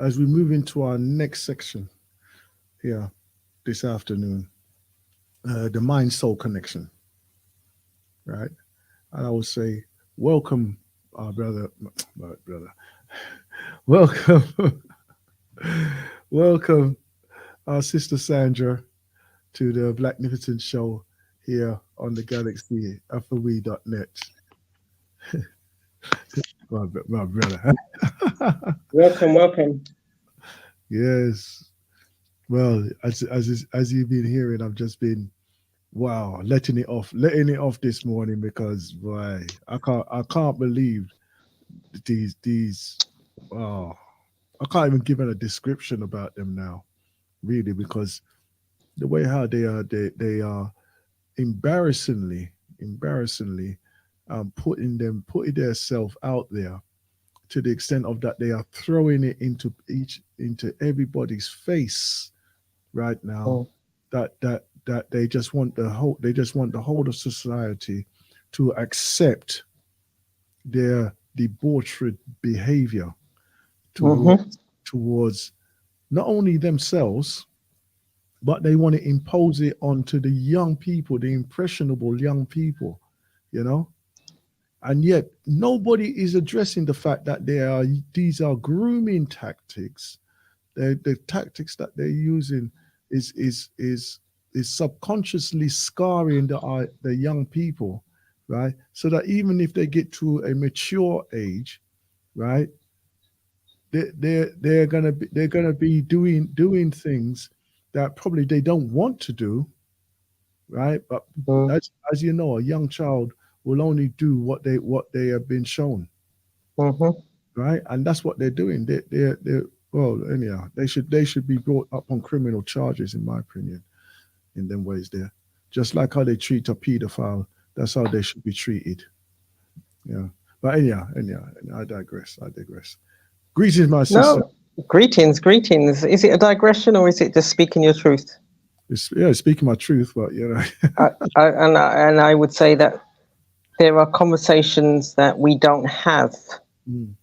as we move into our next section here this afternoon, the mind soul connection, right? And I would say, welcome, our brother, welcome, welcome, our sister Sandra, to the Blacknificent show here on the Galaxy FOE.net. My brother. Welcome, welcome. Yes. Well, as you've been hearing, I've just been wow, letting it off this morning because boy, I can't believe these oh, I can't even give it a description about them now, really, because the way how they are embarrassingly putting their self out there to the extent of that they are throwing it into everybody's face right now, Mm, that they just want the whole of society to accept their debauchery behavior mm-hmm, towards not only themselves, but they want to impose it onto the young people, the impressionable young people, you know. And yet nobody is addressing the fact that these are grooming tactics. The tactics that they're using is is is is subconsciously scarring the young people, right? So that even if they get to a mature age, right, they're gonna be doing things that probably they don't want to do, right? But mm, as you know, a young child will only do what they have been shown, mm-hmm. right? And that's what they're doing. They well, anyhow, they should be brought up on criminal charges, in my opinion, in them ways there. Just like how they treat a paedophile, that's how they should be treated. Yeah. But anyhow, I digress. Greetings, my sister. No, greetings, greetings. Is it a digression or is it just speaking your truth? Yeah, speaking my truth, but And I would say that there are conversations that we don't have Mm,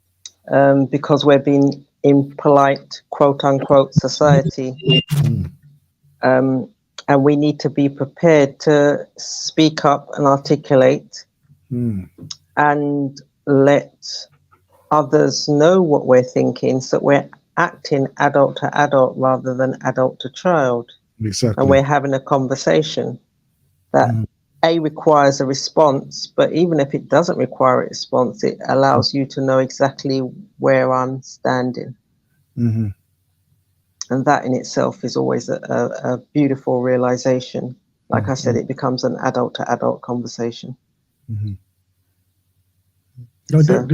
because we're being in polite, quote unquote, society. mm, Um, and we need to be prepared to speak up and articulate mm, and let others know what we're thinking so that we're acting adult to adult rather than adult to child. And exactly. we're having a conversation that Mm, A requires a response, but even if it doesn't require a response, it allows you to know exactly where I'm standing. mm-hmm, And that in itself is always a beautiful realization. Like I said, mm-hmm, it becomes an adult to adult conversation. mm-hmm. No, So,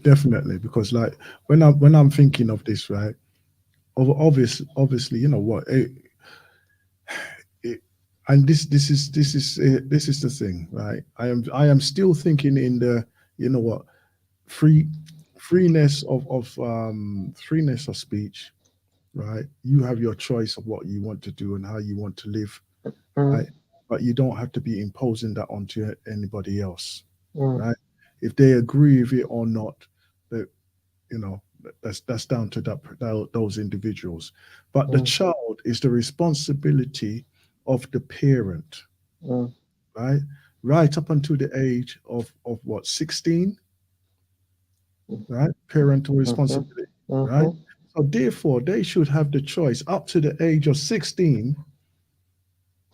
definitely, because like when I'm thinking of this, right? Obviously, you know what? It, and this is the thing, right? I am still thinking in the, you know what, free freeness of speech, right? You have your choice of what you want to do and how you want to live, right? mm, But you don't have to be imposing that onto anybody else, mm, right? If they agree with it or not, that, you know, that's down to those individuals. But the mm, child is the responsibility of the parent, mm, right? Right up until the age of what, 16, right? Parental mhm, responsibility, right? mhm, So therefore, they should have the choice up to the age of 16,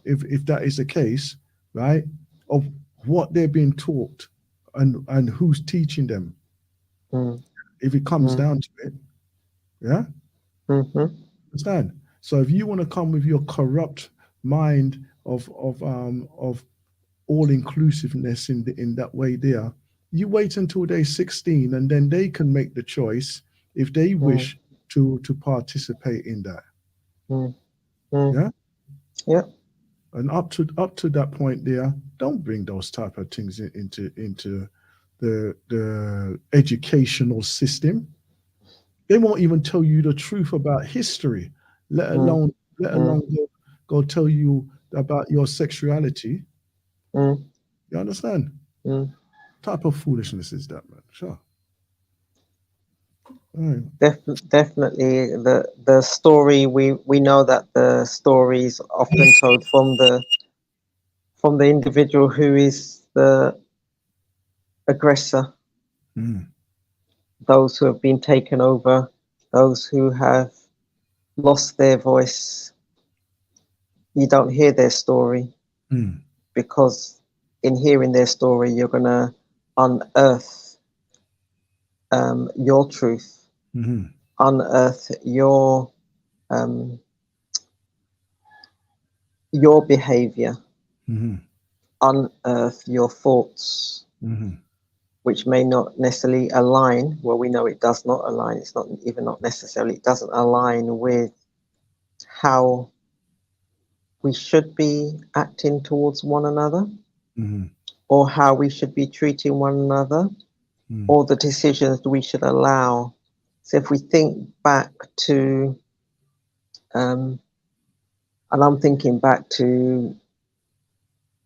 if that is the case, right? Of what they're being taught and who's teaching them. mm, If it comes mm, down to it, yeah, mhm, understand. So if you want to come with your corrupt mind of all inclusiveness in that way there, you wait until they're 16 and then they can make the choice if they mm, wish to participate in that. mm, mm. Yeah. Yeah. And up to that point there, don't bring those type of things into the educational system. They won't even tell you the truth about history, let Mm, alone let mm, alone go tell you about your sexuality. mm, You understand? mm. Type of foolishness is that, man? Sure. Right. Definitely, the story, we know that the story is often told from the individual who is the aggressor, Mm. those who have been taken over, those who have lost their voice. You don't hear their story, Mm. because in hearing their story, you're going to unearth your truth, Mm-hmm. unearth um, your behavior, Mm-hmm. unearth your thoughts, Mm-hmm. which may not necessarily align. Well, we know it does not align. It's not even not necessarily, it doesn't align with how we should be acting towards one another, Mm-hmm. or how we should be treating one another, Mm. or the decisions we should allow. So if we think back to, and I'm thinking back to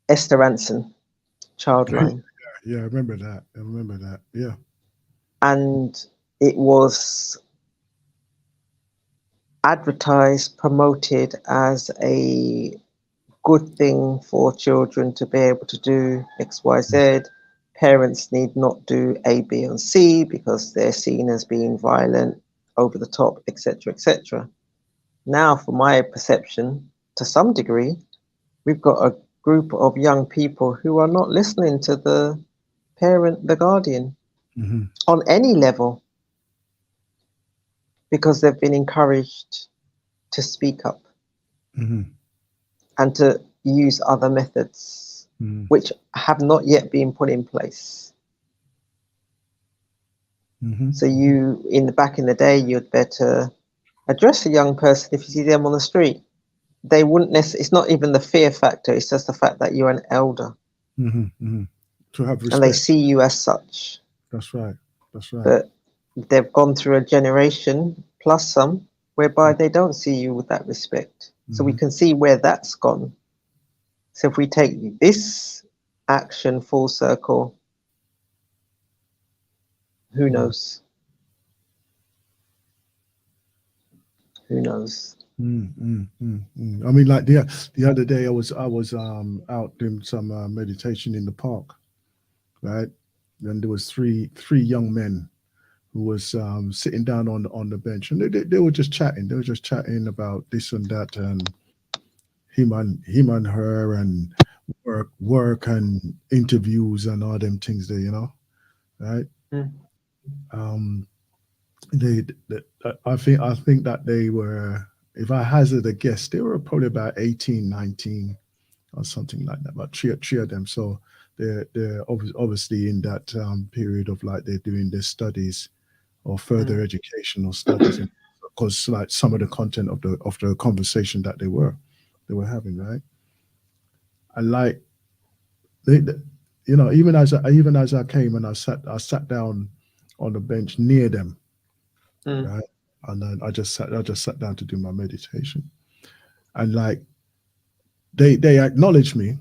Esther Ranson, Childline, Yeah, I remember that. I remember that. Yeah. and it was advertised, promoted as a good thing for children to be able to do XYZ. Parents need not do A, B, and C because they're seen as being violent, over the top, etc., etc. Now, from my perception, to some degree, we've got a group of young people who are not listening to the parent, the guardian, Mm-hmm. on any level, because they've been encouraged to speak up Mm-hmm. and to use other methods Mm-hmm. which have not yet been put in place. Mm-hmm. So you, in the back in the day, you'd better address a young person if you see them on the street. They wouldn't necessarily, it's not even the fear factor, it's just the fact that you're an elder Mm-hmm. Mm-hmm. To have and they respect. see you as such. That's right. That's right. But they've gone through a generation, plus some, whereby they don't see you with that respect. So we Mm-hmm. can see where that's gone. So if we take this action full circle, who Mm. knows? Who knows? Mm, mm, mm, mm. I mean, like the other day, I was out doing some meditation in the park, right? And there was three young men who was sitting down on the bench, and they were just chatting. They were just chatting about this and that, and him and her, and work and interviews and all them things there, right? Mm, Um, they I think that they were, if I hazard a guess, they were probably about 18, 19 or something like that, about three of them. So they're obviously in that period of like they're doing their studies or further mm, educational studies, and because like some of the content of the conversation that they were having, right? And like they, even as I came and I sat down on the bench near them, mm, right? And then I just sat down to do my meditation, and like they acknowledged me,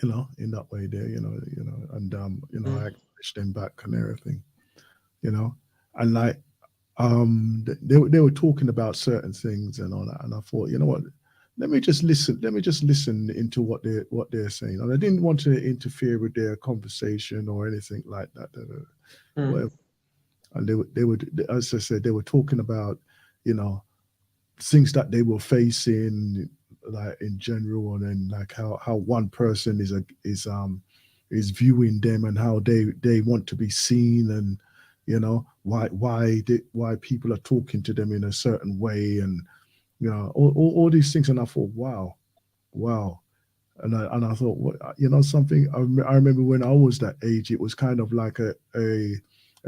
in that way there, and I mm, acknowledged them back and everything, you know, and like they were talking about certain things and all that, and I thought, you know what, let me just listen into what they're saying, and I didn't want to interfere with their conversation or anything like that, mm, whatever. And they were, as I said, they were talking about, you know things that they were facing, like in general, and then like how one person is viewing them, and how they want to be seen, and why people are talking to them in a certain way, and all these things. And I thought, wow, wow. And I thought, what, something. I remember when I was that age, it was kind of like a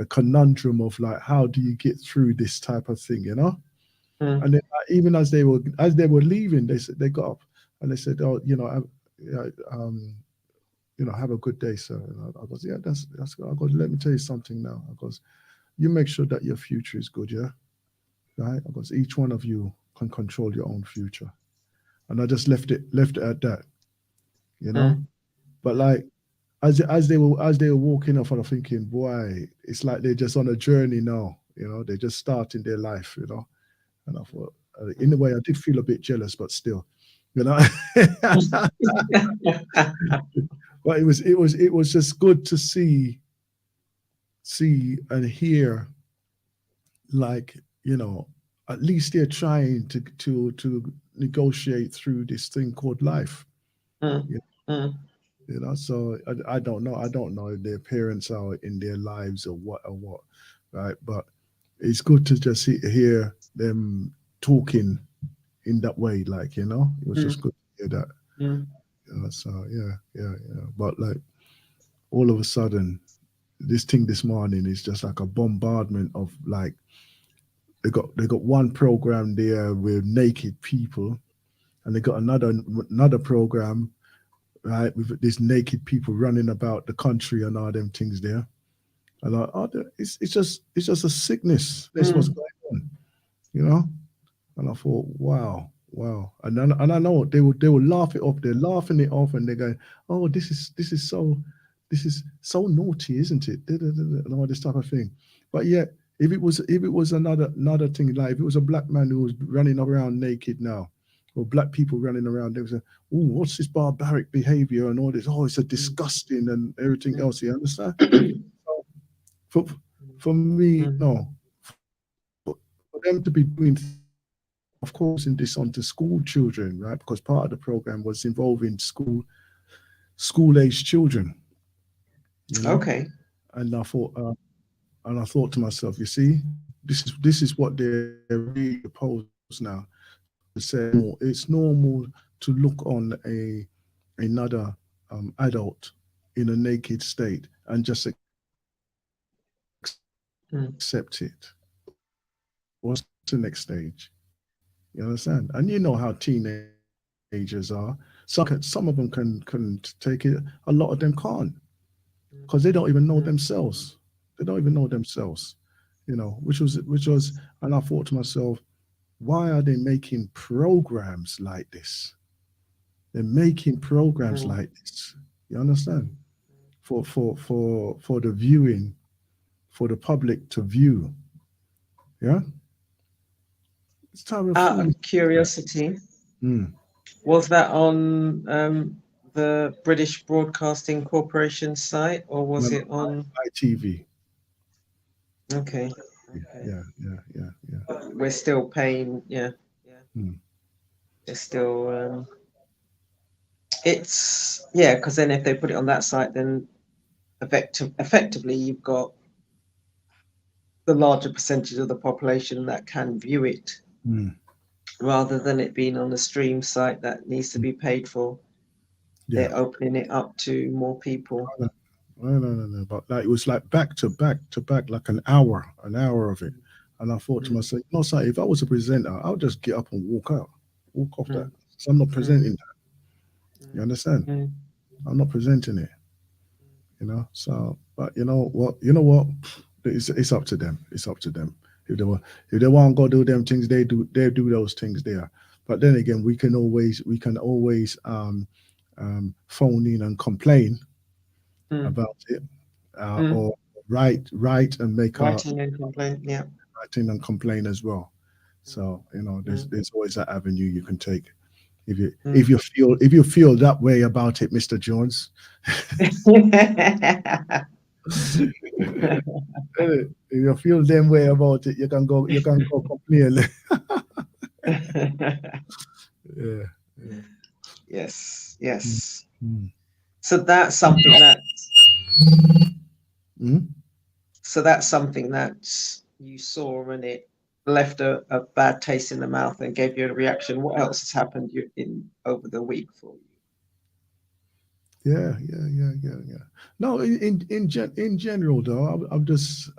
conundrum of like, how do you get through this type of thing, mm, and then even as they were leaving, they got up and they said, "Oh, have a good day, sir." And I goes, "Yeah, that's good." I goes, "Let me tell you something now." I goes, "You make sure that your future is good, yeah, right?" I goes, "Each one of you can control your own future," and I just left it at that, you know. mm, But like as they were walking off, and I'm thinking, boy, it's like they're just on a journey now. You know, they're just starting their life. You know, and I thought, in a way, I did feel a bit jealous, but still, you know. But it was just good to see and hear, like, you know, at least they're trying to negotiate through this thing called life. Mm, You, mm, you know, so I don't know. I don't know if their parents are in their lives or what, right? But it's good to just hear them talking in that way, like, you know, it was mm, just good to hear that. mm. You know, so yeah. But like all of a sudden, this thing this morning is just like a bombardment of, like, they got one program there with naked people, and they got another program, right, with these naked people running about the country and all them things there. And like, oh, it's just a sickness. That's what's Mm, going on, you know. And I thought, wow. And I know they will laugh it off. They're laughing it off, and they're going, oh, this is so naughty, isn't it? Da, da, da, da, and all this type of thing. But yet, if it was another thing, like if it was a black man who was running around naked now, or black people running around, they would say, oh, what's this barbaric behavior and all this? Oh, it's a mm, disgusting and everything mm, else. You understand? mm, For for me, mm, no. For them to be doing, of course, in this onto school children, right? Because part of the program was involving school age children, you know. okay. And I thought to myself, you see, this is what they're really opposed now. To say, oh, it's normal to look on another adult in a naked state and just accept it. Mm, What's the next stage? You understand? And you know how teenagers are. Some of them can take it. A lot of them can't, because they don't even know themselves. They don't even know mm, themselves. Which was, and I thought to myself, why are they making programs like this? They're making programs mm, like this. You understand? For the viewing, for the public to view. Yeah, it's type of Out of foolish. curiosity, Mm. was that on the British Broadcasting Corporation site, or No, was no, it on? ITV. Okay, okay. Yeah. We're still paying, yeah, yeah. Mm. It's still, it's, yeah, because then if they put it on that site, then effectively you've got the larger percentage of the population that can view it, Mm. rather than it being on a stream site that needs to be paid for. Yeah. They're opening it up to more people. No, no. But like it was like back to back to back, like an hour of it. And I thought to Mm, myself, sir, if I was a presenter, I'll just get up and walk out, walk off that. mm, So I'm not mm, presenting that. You mm, understand? mm, I'm not presenting it. So, but you know what? You know what? It's up to them. It's up to them. If they want to go do them things, they do those things there. But then again, we can always phone in and complain mm, about it, mm. or write and make a Writing and complaint, yeah. writing and complain as well. So there's Mm, there's always that avenue you can take if you if mm, you feel if you feel that way about it, Mr. Jones. mm. If you feel them way about it, you can go complain. Yeah. Yeah. Yes, yes. Mm. So that's something that Mm. so that's something that you saw and it left a bad taste in the mouth and gave you a reaction. What else has happened in over the week for Yeah. No, in general though, I've just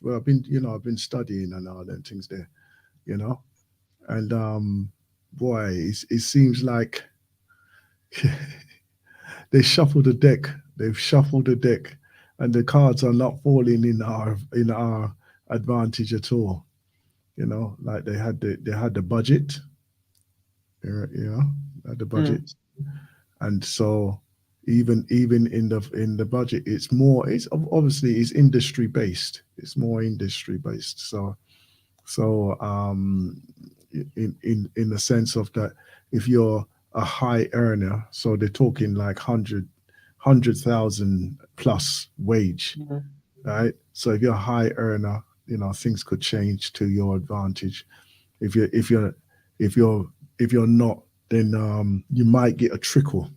well, I've been studying and all them things there, you know, and boy, it seems like they shuffled the deck. They've shuffled the deck, and the cards are not falling in our advantage at all. Like they had the budget, you know, had the you? budget, and so even in the budget, it's obviously it's industry based. It's more industry based. So in the sense of that, if you're a high earner, so they're talking like 100,000 plus wage, Mhm. right? So if you're a high earner, things could change to your advantage. If you're if you're if you're if you're not, then you might get a trickle.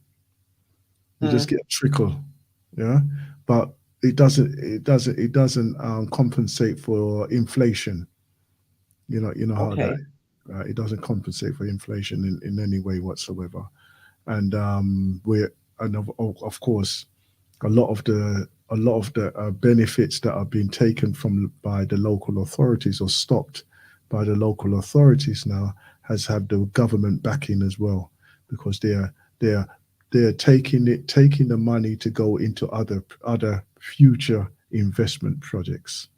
You just Mm. get a trickle, yeah. But it doesn't compensate for inflation. You know how that, Okay. right? It doesn't compensate for inflation in any way whatsoever. And of course, a lot of the benefits that are being taken from by the local authorities or stopped by the local authorities now has had the government backing as well, because they're they're taking the money to go into other future investment projects.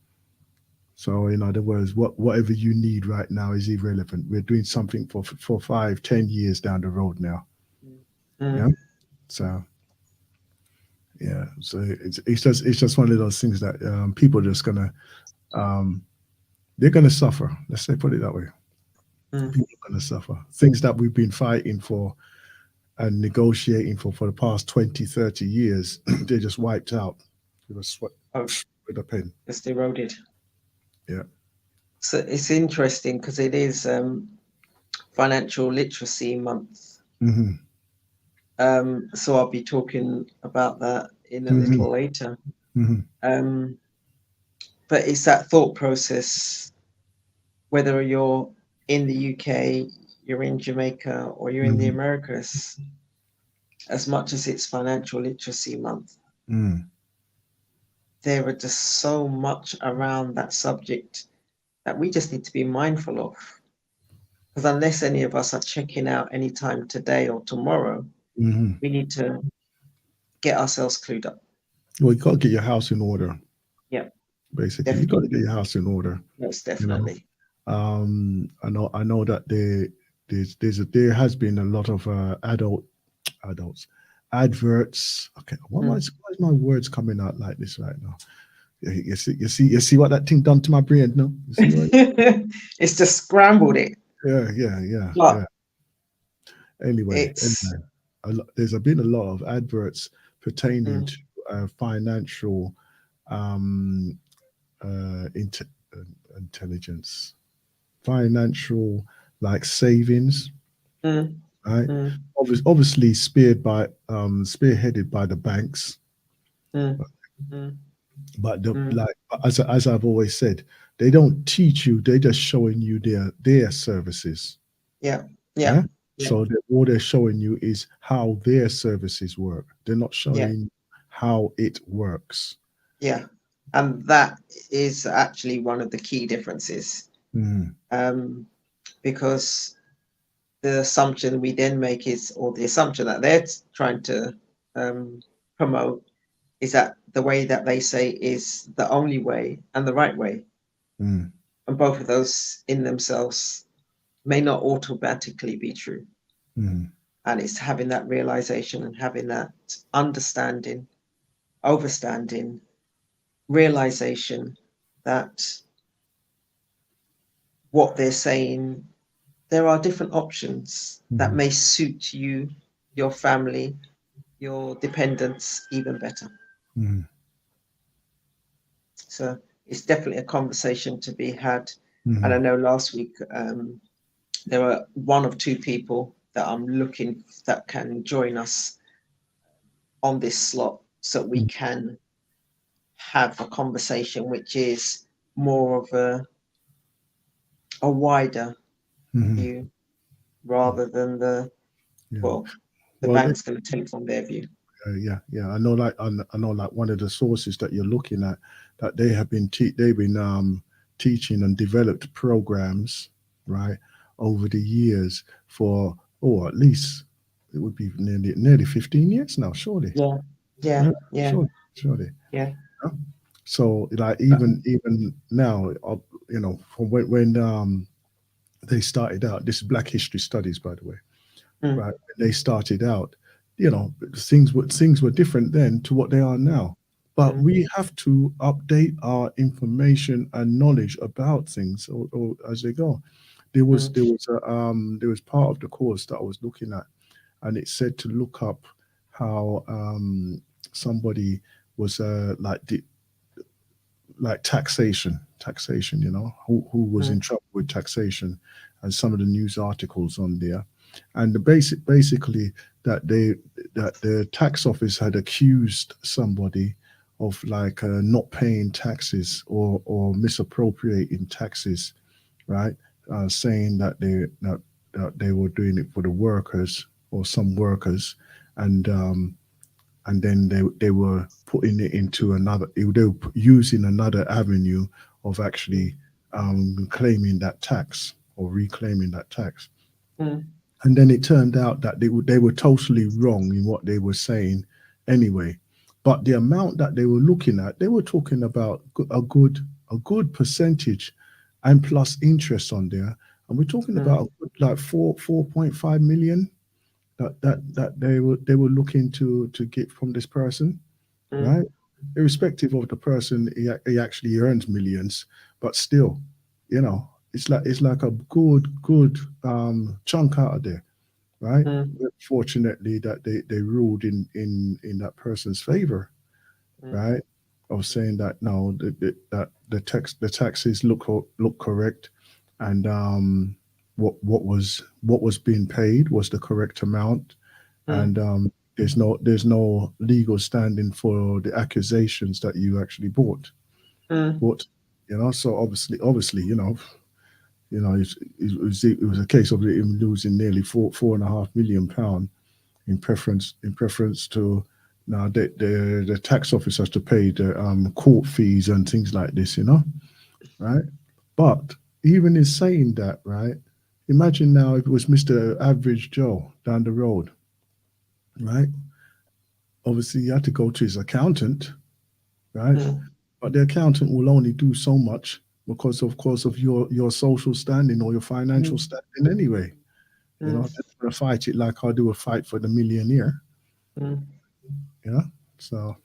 So in other words, whatever you need right now is irrelevant. We're doing something for 5, 10 years down the road now. Yeah. Mm. So yeah. So it's just one of those things that people are just gonna um, they're gonna suffer. Let's say put it that way. Mm. People are gonna suffer. Things that we've been fighting for and negotiating for the past 20, 30 years, they just wiped out with a sweat Oh, with a pen. just eroded. Yeah. So it's interesting because it is Financial Literacy Month. Hmm. So I'll be talking about that in a Hmm. little later. Hmm. Um, but it's that thought process, whether you're in the UK, you're in Jamaica, or you're in the Hmm. Americas, as much as it's Financial Literacy Month, Mm. there are just so much around that subject that we just need to be mindful of. Because unless any of us are checking out anytime today or tomorrow, Hmm. we need to get ourselves clued up. Well, you got to get your house in order. Yeah, Basically, you got to get definitely. your house in order. Most You know. definitely. I know that there has been a lot of adults adverts. Okay, why Mm. is my words coming out like this right now? You see what that thing done to my brain? No, you see what? It's just scrambled it. Yeah, yeah, yeah, But yeah. Anyway, it's there's been a lot of adverts pertaining mm, to financial um, intelligence, financial like savings, mm, right? mm, Obviously spearheaded by the banks, mm, mm, but mm. as I've always said, they don't teach you; they're just showing you their services. Yeah, yeah, Yeah. yeah, So all they're showing you is how their services work. They're not yeah, showing how it works. yeah. And that is actually one of the key differences. Mm, Um, because the assumption we then make is, or the assumption that they're trying to um, promote is that the way that they say is the only way and the right way. mm, And both of those in themselves may not automatically be true. mm, And it's having that realization and having that understanding, overstanding, realization that what they're saying, there are different options that mm, may suit you, your family, your dependents even better. mm, So it's definitely a conversation to be had. And I mm, know last week there were one of two people that I'm looking that can join us on this slot so we mm, can have a conversation which is more of a wider mm, view rather than yeah. well, the Well, bank's going to take from their view. yeah, yeah. I know, like one of the sources that you're looking at, that they've been teaching and developed programs, right, over the years for at least it would be nearly 15 years now, surely. Yeah, yeah, Yeah, yeah, surely. yeah. Yeah. So like Uh, even now, from when they started out, this is Black History Studies, by the way, mm, right? When they started out, you know, things were different then to what they are now. But we have to update our information and knowledge about things or as they go. There was part of the course that I was looking at, and it said to look up how somebody was like taxation, you know, who was in trouble with taxation, and some of the news articles on there, and basically that the tax office had accused somebody of like not paying taxes or misappropriating taxes, right? Saying that they were doing it for the workers or some workers, and then they were putting it into another, they were using another avenue of actually claiming that tax or reclaiming that tax. Mm. And then it turned out that they were totally wrong in what they were saying anyway. But the amount that they were looking at, they were talking about a good percentage and plus interest on there. And we're talking about like 4.5 million that they were looking to get from this person, right? Irrespective of the person, he actually earns millions, but still, you know, it's like a good chunk out of there, right? Fortunately, that they ruled in that person's favor, right? Of saying that no, that the taxes look correct, and what was being paid was the correct amount, and there's no legal standing for the accusations that you actually bought, you know. So obviously, it was a case of him losing nearly £4.5 million in preference to now the tax office has to pay the court fees and things like this, right? But even in saying that, right, imagine now if it was Mr. Average Joe down the road, right? Obviously, you had to go to his accountant, right? But the accountant will only do so much because, of course, of your social standing or your financial standing anyway. They're going to fight it like I do a fight for the millionaire, you know? So,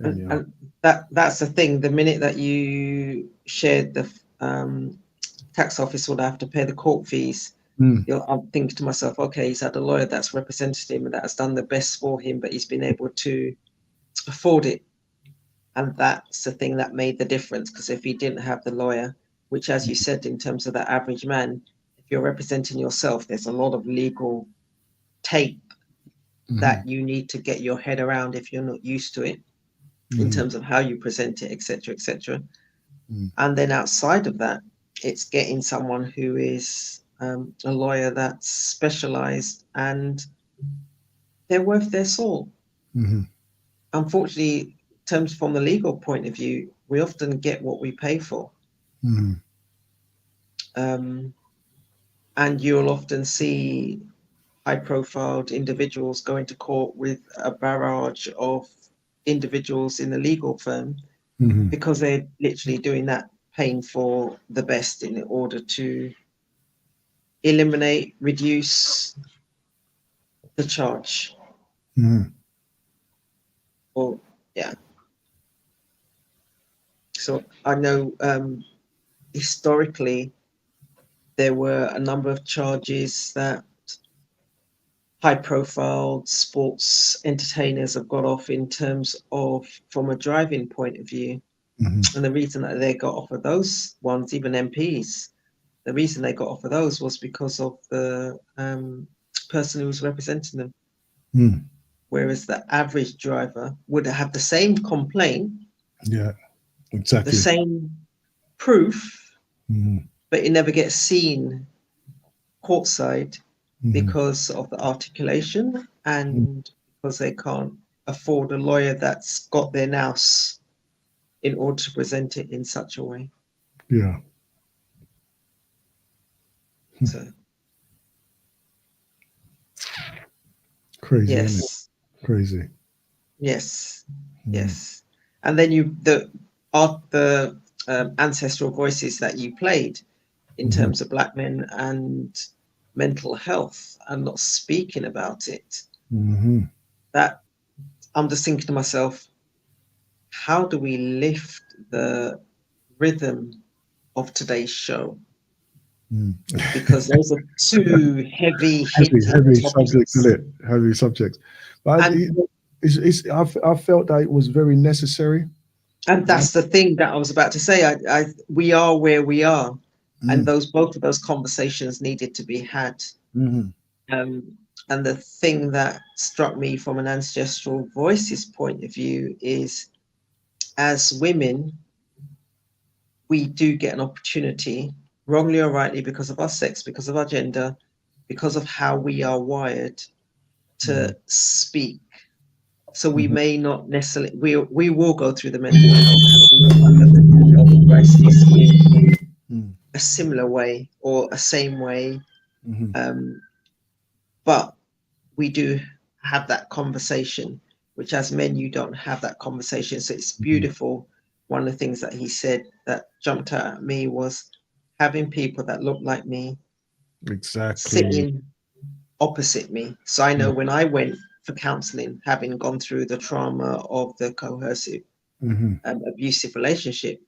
anyhow. And that's the thing. The minute that you shared the tax office would have to pay the court fees, I'm thinking to myself, okay, he's had a lawyer that's represented him and that has done the best for him, but he's been able to afford it. And that's the thing that made the difference, because if he didn't have the lawyer, which, as you said, in terms of the average man, if you're representing yourself, there's a lot of legal tape that you need to get your head around if you're not used to it, in terms of how you present it, etc., etc. And then outside of that, it's getting someone who is a lawyer that's specialized and they're worth their salt. Unfortunately, in terms from the legal point of view, we often get what we pay for. And you'll often see high-profile individuals going to court with a barrage of individuals in the legal firm because they're literally doing that, paying for the best in order to eliminate, reduce the charge. Or yeah. So I know historically there were a number of charges that high-profile sports entertainers have got off in terms of from a driving point of view. And the reason that they got off of those ones, even MPs, the reason they got off of those was because of the person who was representing them. Whereas the average driver would have the same complaint, Exactly, the same proof, but it never gets seen courtside because of the articulation and because they can't afford a lawyer that's got their nous in order to present it in such a way. Yeah. So Crazy, isn't it? yes, Crazy. yes, yes. And then the ancestral voices that you played in terms of black men and mental health and not speaking about it. that I'm just thinking to myself, how do we lift the rhythm of today's show? Mm. Because those are two heavy Heavy, hitting heavy subjects, topics. isn't it? Heavy subjects. But And I felt that it was very necessary. and Right? that's the thing that I was about to say. We are where we are, and Mm. those both of those conversations needed to be had. Hmm. Um, and the thing that struck me from an ancestral voices point of view is, as women, we do get an opportunity, wrongly or rightly, because of our sex, because of our gender, because of how we are wired, Hmm. to speak. So we Hmm. may not necessarily, we will go through the mental health and the mental health crisis in Hmm. a similar way or a same way. Hmm. Um, but we do have that conversation, which as men, you don't have that conversation. So it's Hmm. beautiful. One of the things that he said that jumped out at me was having people that look like me Exactly. sitting opposite me. So I know when I went for counseling, having gone through the trauma of the coercive, Mm-hmm. abusive relationship,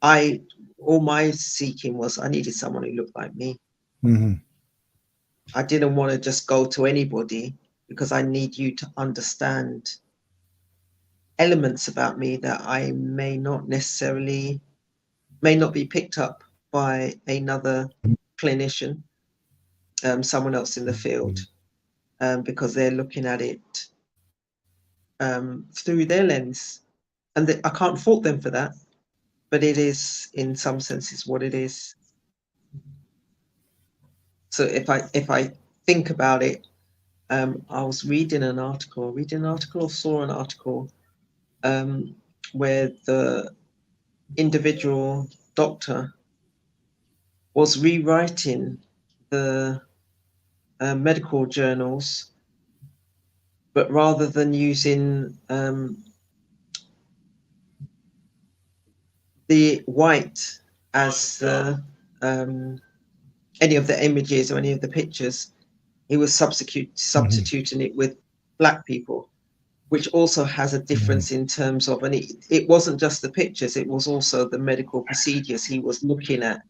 I all my seeking was I needed someone who looked like me. Hmm. I didn't want to just go to anybody because I need you to understand elements about me that I may not be picked up by another clinician, someone else in the field, because they're looking at it through their lens, and I can't fault them for that. But it is, in some senses, what it is. So if I think about it, I was reading an article or saw an article um, where the individual doctor was rewriting the medical journals, but rather than using the white as um, any of the images or any of the pictures, he was Hmm. substituting it with black people, which also has a Hmm. difference in terms of, and it wasn't just the pictures, it was also the medical procedures he was looking at.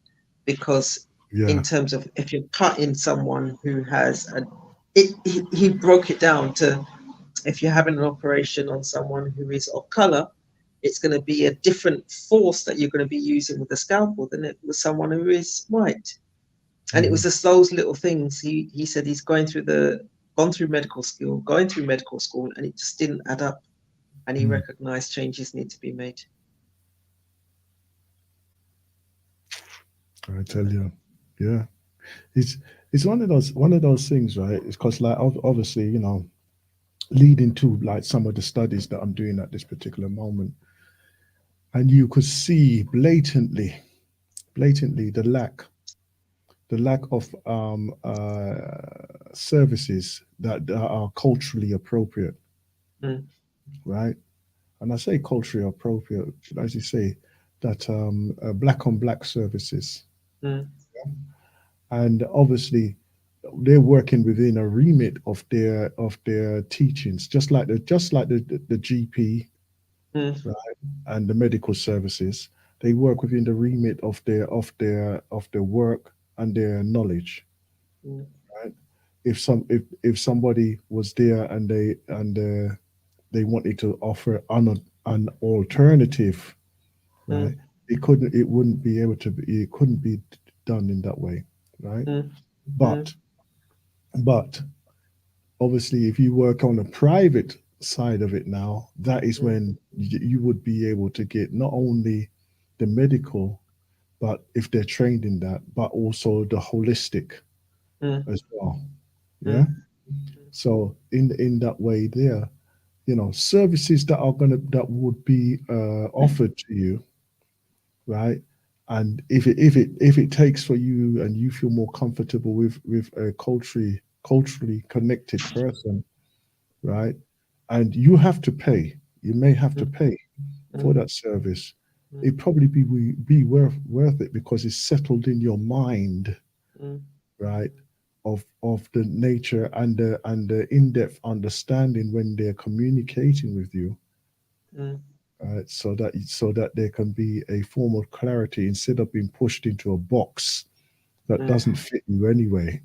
Because in Yeah. terms of if you're cutting someone who has he broke it down to, if you're having an operation on someone who is of color, it's going to be a different force that you're going to be using with the scalpel than it with someone who is white. And it Hmm. was just those little things. He said he's gone through medical school, and it just didn't add up. And he Hmm. recognized changes need to be made. I tell you, yeah, it's it's one of those things, right? It's because like obviously, leading to like some of the studies that I'm doing at this particular moment, and you could see blatantly the lack of services that are culturally appropriate, Mm, right? And I say culturally appropriate, as you say, that black on black services, mm, and obviously they're working within a remit of their teachings, just like the GP, mm, right, and the medical services. They work within the remit of their work and their knowledge, mm, right? If somebody was there and they wanted to offer an alternative, right? mm, It wouldn't be able to be, it couldn't be done in that way, right? mm, mm, But but obviously, if you work on the private side of it now, that is mm, when you would be able to get not only the medical, but if they're trained in that, but also the holistic mm, as well. Yeah. mm, So in that way, there, services that would be offered to you, right? And if it takes for you and you feel more comfortable with a culturally connected person, right? And you have to pay. You may have to mm, pay for mm, that service. mm, It probably be worth it because it's settled in your mind, mm, right? of the nature and the in-depth understanding when they're communicating with you, mm, so that there can be a form of clarity instead of being pushed into a box that mm, doesn't fit you anyway.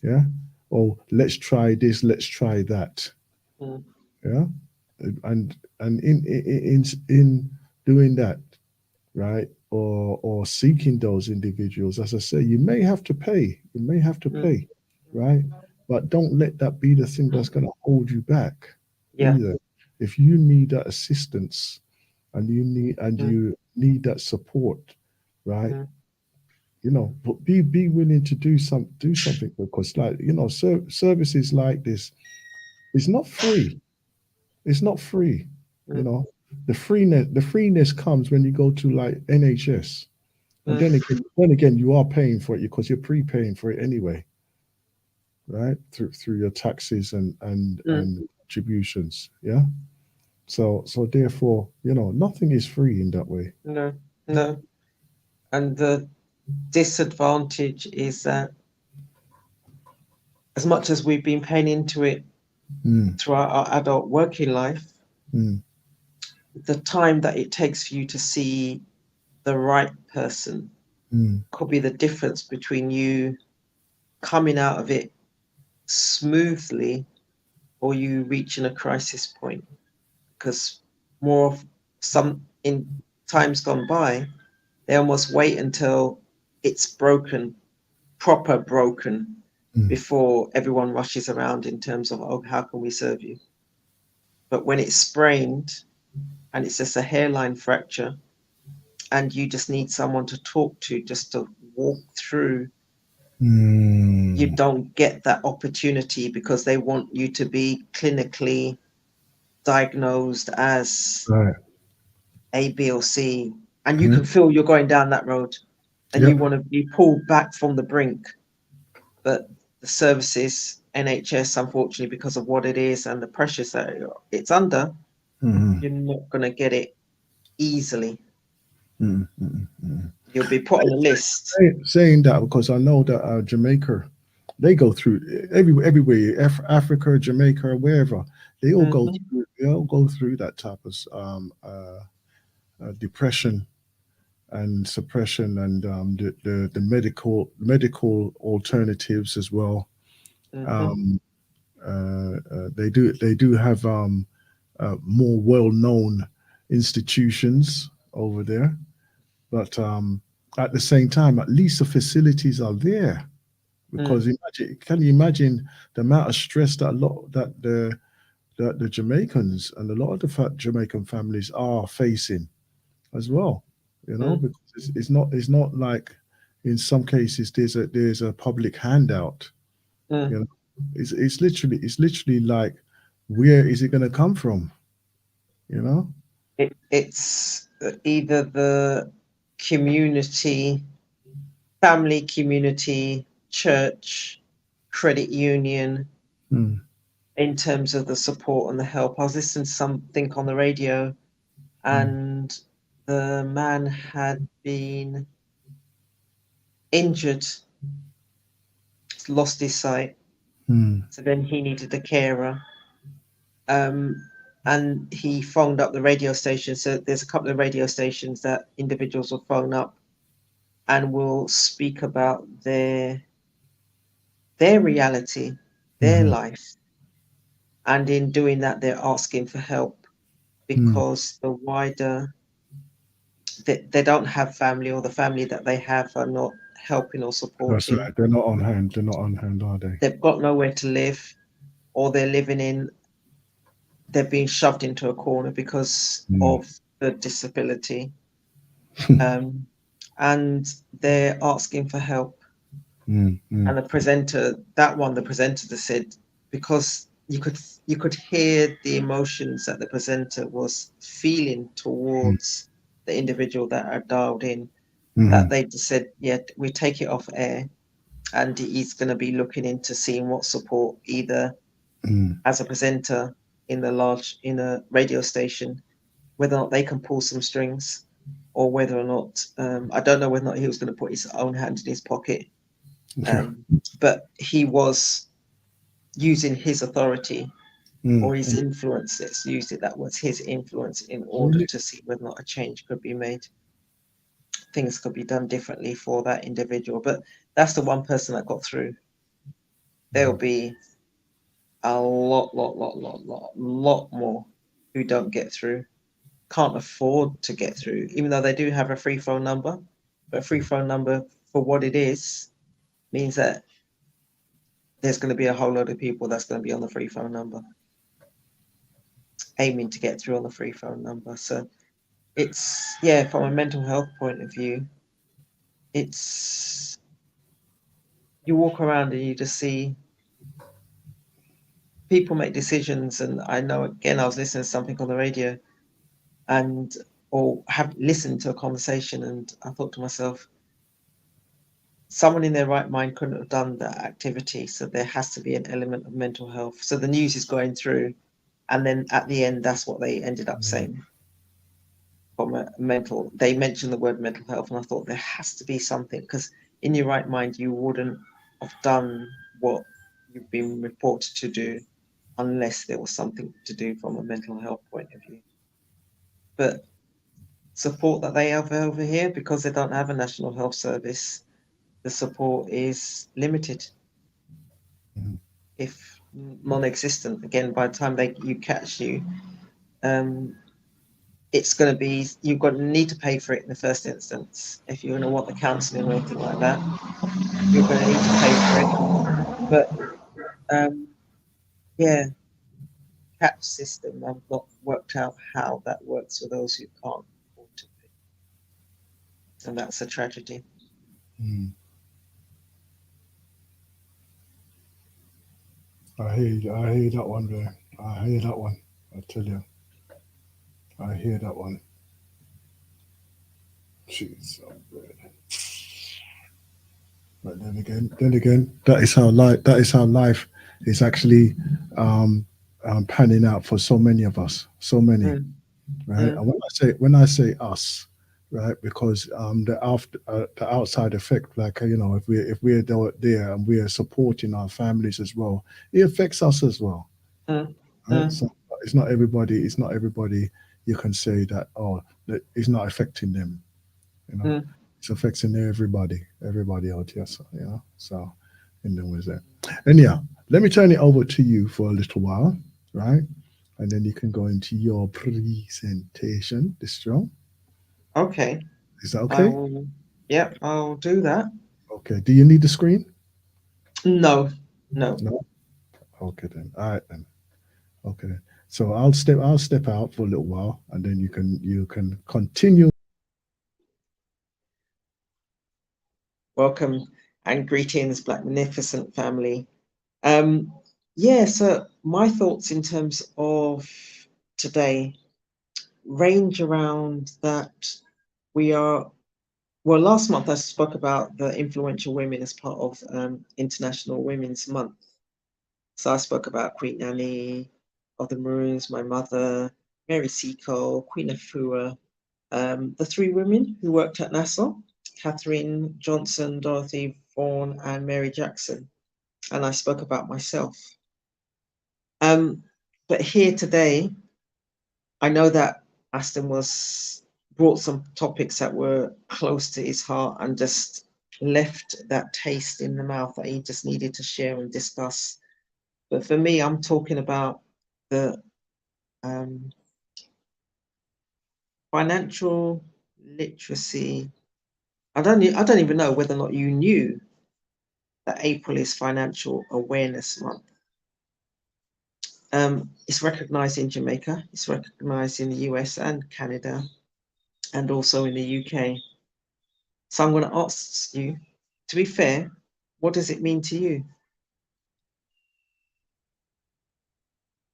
Yeah. Oh, let's try this, let's try that. mm, Yeah. And in doing that, right, or seeking those individuals, as I say, you may have to pay. You may have to mm. pay, right? But don't let that be the thing that's going to hold you back Yeah. either. If you need that assistance and Mm, you need that support, right? mm, But be willing to do something, because, like, services like this is not free. It's not free. You mm, know, the freeness comes when you go to, like, NHS. And mm, then again, you are paying for it because you're prepaying for it anyway, right? Through your taxes mm. and contributions. Yeah. So therefore, nothing is free in that way. No, no. And the disadvantage is that as much as we've been paying into it Mm, throughout our adult working life, mm, the time that it takes for you to see the right person mm, could be the difference between you coming out of it smoothly or you reaching a crisis point. Because more of some in times gone by, they almost wait until it's broken, proper broken, mm, before everyone rushes around in terms of, oh, how can we serve you? But when it's sprained and it's just a hairline fracture and you just need someone to talk to, just to walk through, you mm. don't get that opportunity because they want you to be clinically diagnosed as Right. A, B, or C. And you Mhm. can feel you're going down that road and you Yep. want to be pulled back from the brink. But the services, NHS, unfortunately, because of what it is and the pressures that it's under, Mhm. you're not going to get it easily. Mhm. Mhm. Mhm. You'll be put on a list. Saying that because I know that Jamaica, they go through everywhere, Africa, Jamaica, wherever, Hmm. they all go through that type of depression and suppression, and the medical alternatives as well. Hmm. Um, they do have more well-known institutions over there, but at the same time, at least the facilities are there. Because Mm, can you imagine the amount of stress that a lot that the Jamaicans and a lot of the Jamaican families are facing as well? mm, Because it's not like, in some cases, there's a public handout. mm. You know, it's literally like, where is it going to come from? You know. It's either the community, family community, church, credit union, Mm, in terms of the support and the help. I was listening to something on the radio, mm, and the man had been injured, lost his sight, mm, so then he needed a carer. Um, and he phoned up the radio station. So there's a couple of radio stations that individuals will phone up and will speak about their reality, their mhm, life. And in doing that, they're asking for help mm. because the wider they don't have family, or the family that they have are not helping or That's supporting. right. They're not on hand. They're not on hand, are they? They've got nowhere to live, or they're being shoved into a corner because Mm, of the disability. Um, and they're asking for help. mm, mm, And the presenter that said, because you could hear the emotions that the presenter was feeling mm, towards the individual that are dialed in, that mhm, they just said, yeah, we take it off air, and he's going to be looking into seeing what support, either mm, as a presenter in a radio station, whether or not they can pull some strings, or whether or not I don't know whether or not he was going to put his own hand in his pocket Yeah. But he was using his authority Mm. or his influence, let's use it, that was his influence, in order Really? to see whether or not a change could be made. Things could be done differently for that individual. But that's the one person that got through. There'll be a lot more who don't get through, can't afford to get through, even though they do have a free phone number. But a free phone number, for what it is, means that there's going to be a whole load of people that's going to be on the free phone number, aiming to get through on the free phone number. So it's, yeah, from a mental health point of view, it's, you walk around and you just see people make decisions. And I know, again, I was listening to something on the radio, and or have listened to a conversation, and I thought to myself, someone in their right mind couldn't have done that activity. So there has to be an element of mental health. So the news is going through, and then at the end, that's what they ended up saying. From a mental, they mentioned the word mental health, and I thought there has to be something, because in your right mind, you wouldn't have done what you've been reported to do unless there was something to do from a mental health point of view. But support that they have over here, because they don't have a national health service, the support is limited, if non-existent. Again, by the time you catch you, it's going to be, you've got to need to pay for it in the first instance. If you're going to want the counselling or anything like that, you're going to need to pay for it. But yeah, catch system, I've not worked out how that works for those who can't afford to pay, and that's a tragedy. Mm. I hear that one there. I hear that one. I tell you, I hear that one. Jeez, oh, man. But then again, that is how life is actually um, panning out for so many of us. So many, Mm, right? mm, And when I say us, right, because the outside effect, like if we're there and we are supporting our families as well, it affects us as well, mm, right? mm, So it's not everybody. It's not everybody. You can say that, oh, that it's not affecting them. You know, mm. it's affecting everybody out here. So so in the ways there. And yeah, let me turn it over to you for a little while, right? And then you can go into your presentation, Distro. Okay, Is that I okay? will. Yep, I'll do that. Okay. Do you need the screen? No, no. No. Okay then. All right then. Okay. So I'll step out for a little while, and then you can continue. Welcome and greetings, Blacknificent family. Um, yeah, so my thoughts in terms of today range around that we are, well, last month I spoke about the influential women as part of International Women's Month. So I spoke about Queen Annie of the Maroons, my mother, Mary Seacole, Queen Afua, the three women who worked at NASA, Catherine Johnson, Dorothy Vaughan, and Mary Jackson. And I spoke about myself. But here today, I know that Aston was brought some topics that were close to his heart and just left that taste in the mouth that he just needed to share and discuss. But for me, I'm talking about the um, financial literacy. I don't even know whether or not you knew that April is Financial Awareness Month. It's recognized in Jamaica, it's recognized in the US and Canada, and also in the UK. So I'm going to ask you, to be fair, what does it mean to you?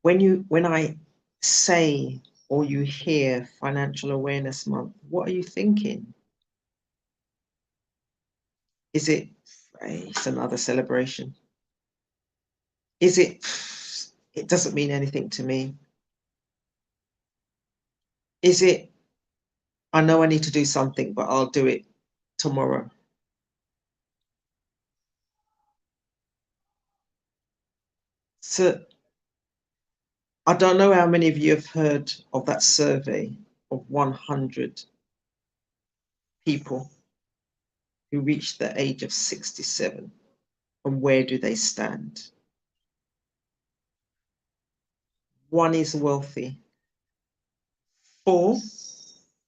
When I say or you hear Financial Awareness Month, what are you thinking? Is it, it's another celebration? Is it doesn't mean anything to me? Is it, I know I need to do something, but I'll do it tomorrow? So I don't know how many of you have heard of that survey of 100 people who reached the age of 67, and where do they stand? 1 is wealthy, 4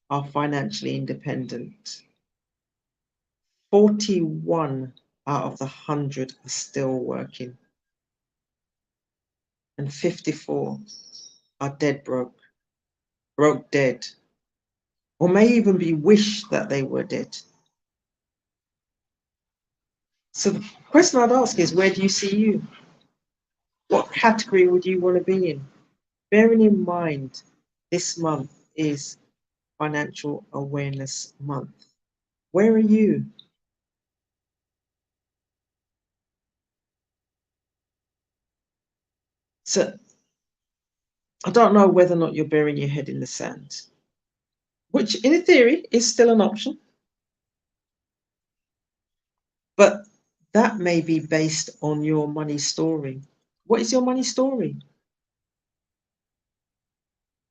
are financially independent, 41 out of the 100 are still working, and 54 are dead broke, broke dead, or may even be wish that they were dead. So the question I'd ask is, where do you see you? What category would you want to be in? Bearing in mind, this month is Financial Awareness Month. Where are you? So I don't know whether or not you're burying your head in the sand, which in theory is still an option. But that may be based on your money story. What is your money story?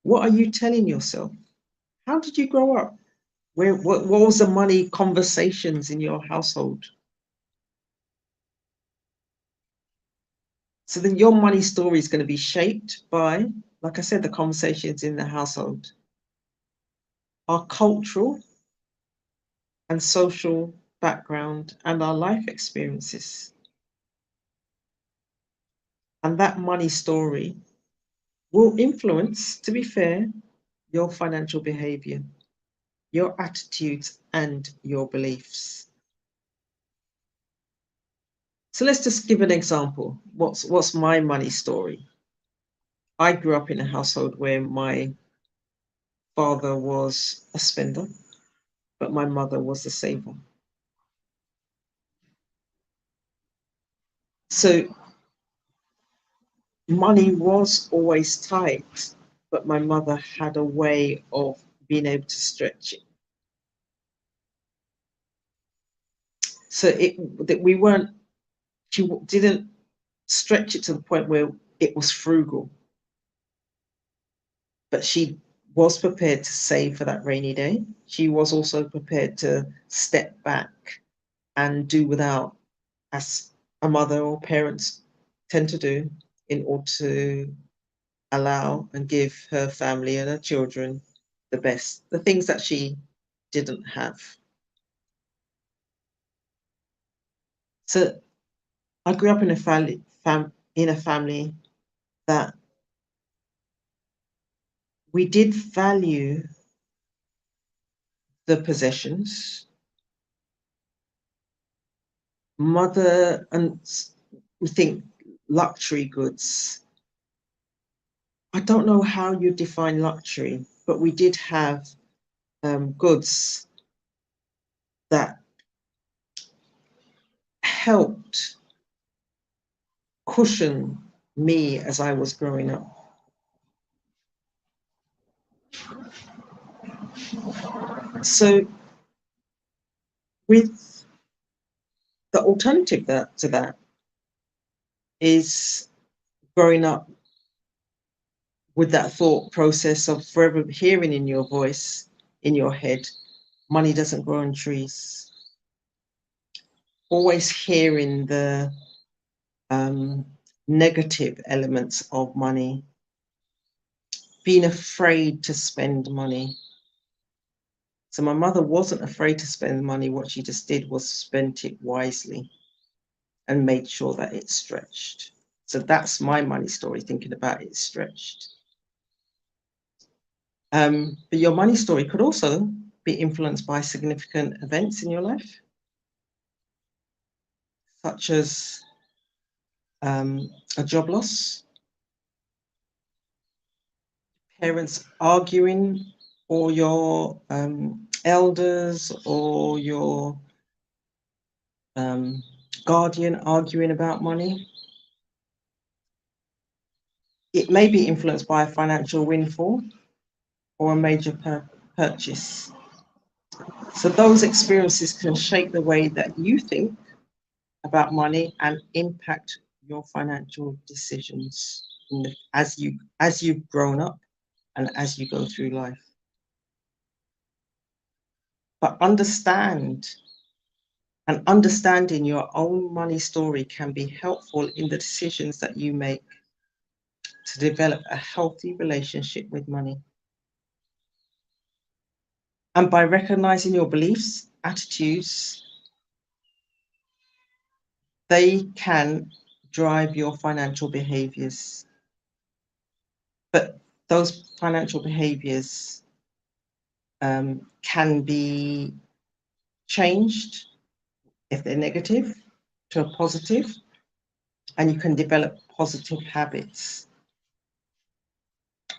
What are you telling yourself? How did you grow up? What was the money conversations in your household? So then your money story is going to be shaped by, like I said, the conversations in the household, our cultural and social background, and our life experiences. And that money story will influence, to be fair, your financial behavior, your attitudes, and your beliefs. So let's just give an example. What's my money story? I grew up in a household where my father was a spender, but my mother was a saver. So money was always tight, but my mother had a way of being able to stretch it. So that we weren't, she didn't stretch it to the point where it was frugal, but she was prepared to save for that rainy day. She was also prepared to step back and do without, as a mother or parents tend to do, in order to allow and give her family and her children the best, the things that she didn't have. So I grew up in a family that we did value the possessions. Mother, and we think luxury goods. I don't know how you define luxury, but we did have goods that helped cushion me as I was growing up. So with the alternative to that is growing up with that thought process of forever hearing in your voice, in your head, money doesn't grow on trees. Always hearing the negative elements of money, being afraid to spend money. So my mother wasn't afraid to spend money. What she just did was spent it wisely and made sure that it stretched. So that's my money story, thinking about it stretched. But your money story could also be influenced by significant events in your life, such as a job loss, parents arguing, or your elders or your guardian arguing about money. It may be influenced by a financial windfall or a major purchase. So those experiences can shape the way that you think about money and impact your financial decisions as you've grown up and as you go through life. But understanding your own money story can be helpful in the decisions that you make to develop a healthy relationship with money. And by recognizing your beliefs, attitudes, they can drive your financial behaviors. But those financial behaviors can be changed if they're negative to a positive, and you can develop positive habits.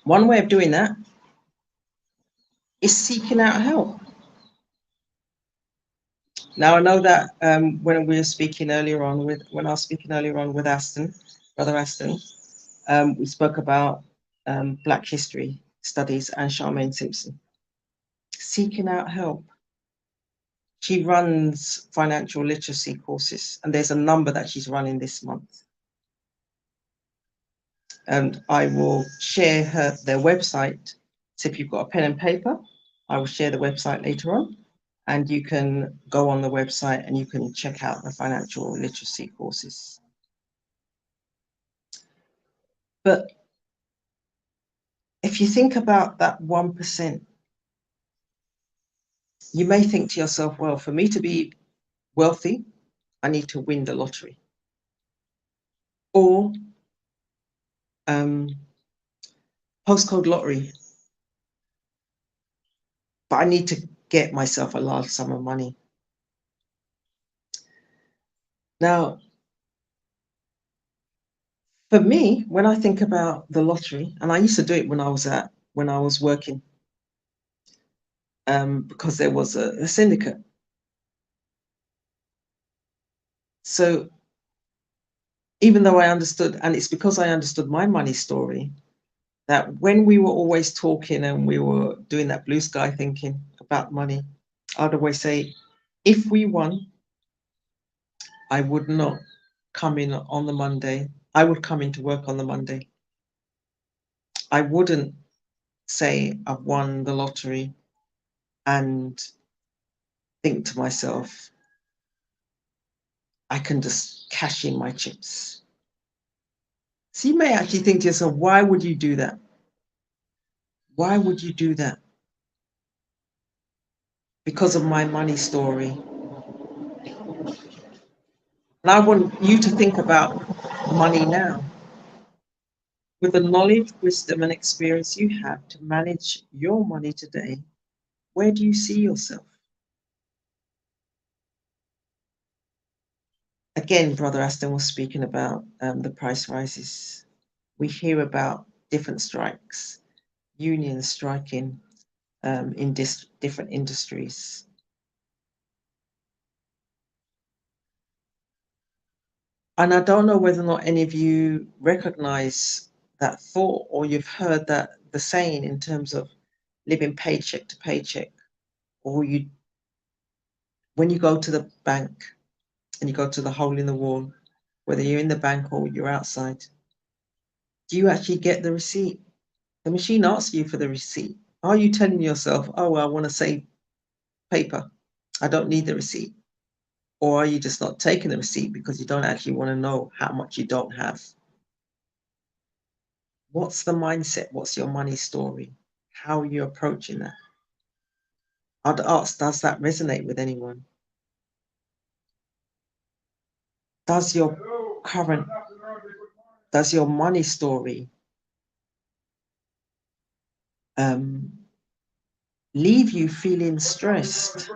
One way of doing that is seeking out help. Now, I know that when I was speaking earlier on with Aston, Brother Aston, we spoke about Black history studies and Charmaine Simpson. Seeking out help. She runs financial literacy courses, and there's a number that she's running this month. And I will share their website. So if you've got a pen and paper, I will share the website later on, and you can go on the website and you can check out the financial literacy courses. But if you think about that 1%, you may think to yourself, well, for me to be wealthy, I need to win the lottery. Or postcode lottery. But I need to get myself a large sum of money. Now, for me, when I think about the lottery, and I used to do it when I was working, because there was a syndicate. So even though I understood, and it's because I understood my money story, that when we were always talking and we were doing that blue sky thinking about money, I'd always say, if we won, I would not come in on the Monday. I would come into work on the Monday. I wouldn't say I've won the lottery and think to myself, I can just cash in my chips. So you may actually think to yourself, why would you do that? Why would you do that? Because of my money story. And I want you to think about money now. With the knowledge, wisdom, and experience you have to manage your money today, where do you see yourself? Again, Brother Aston was speaking about the price rises. We hear about different strikes, unions striking in different industries. And I don't know whether or not any of you recognize that thought, or you've heard that the saying in terms of living paycheck to paycheck, or when you go to the bank and you go to the hole in the wall, whether you're in the bank or you're outside, do you actually get the receipt? The machine asks you for the receipt. Are you telling yourself, oh, I want to save paper, I don't need the receipt? Or are you just not taking the receipt because you don't actually want to know how much you don't have? What's the mindset? What's your money story? How are you approaching that? I'd ask, does that resonate with anyone? Does your money story leave you feeling stressed?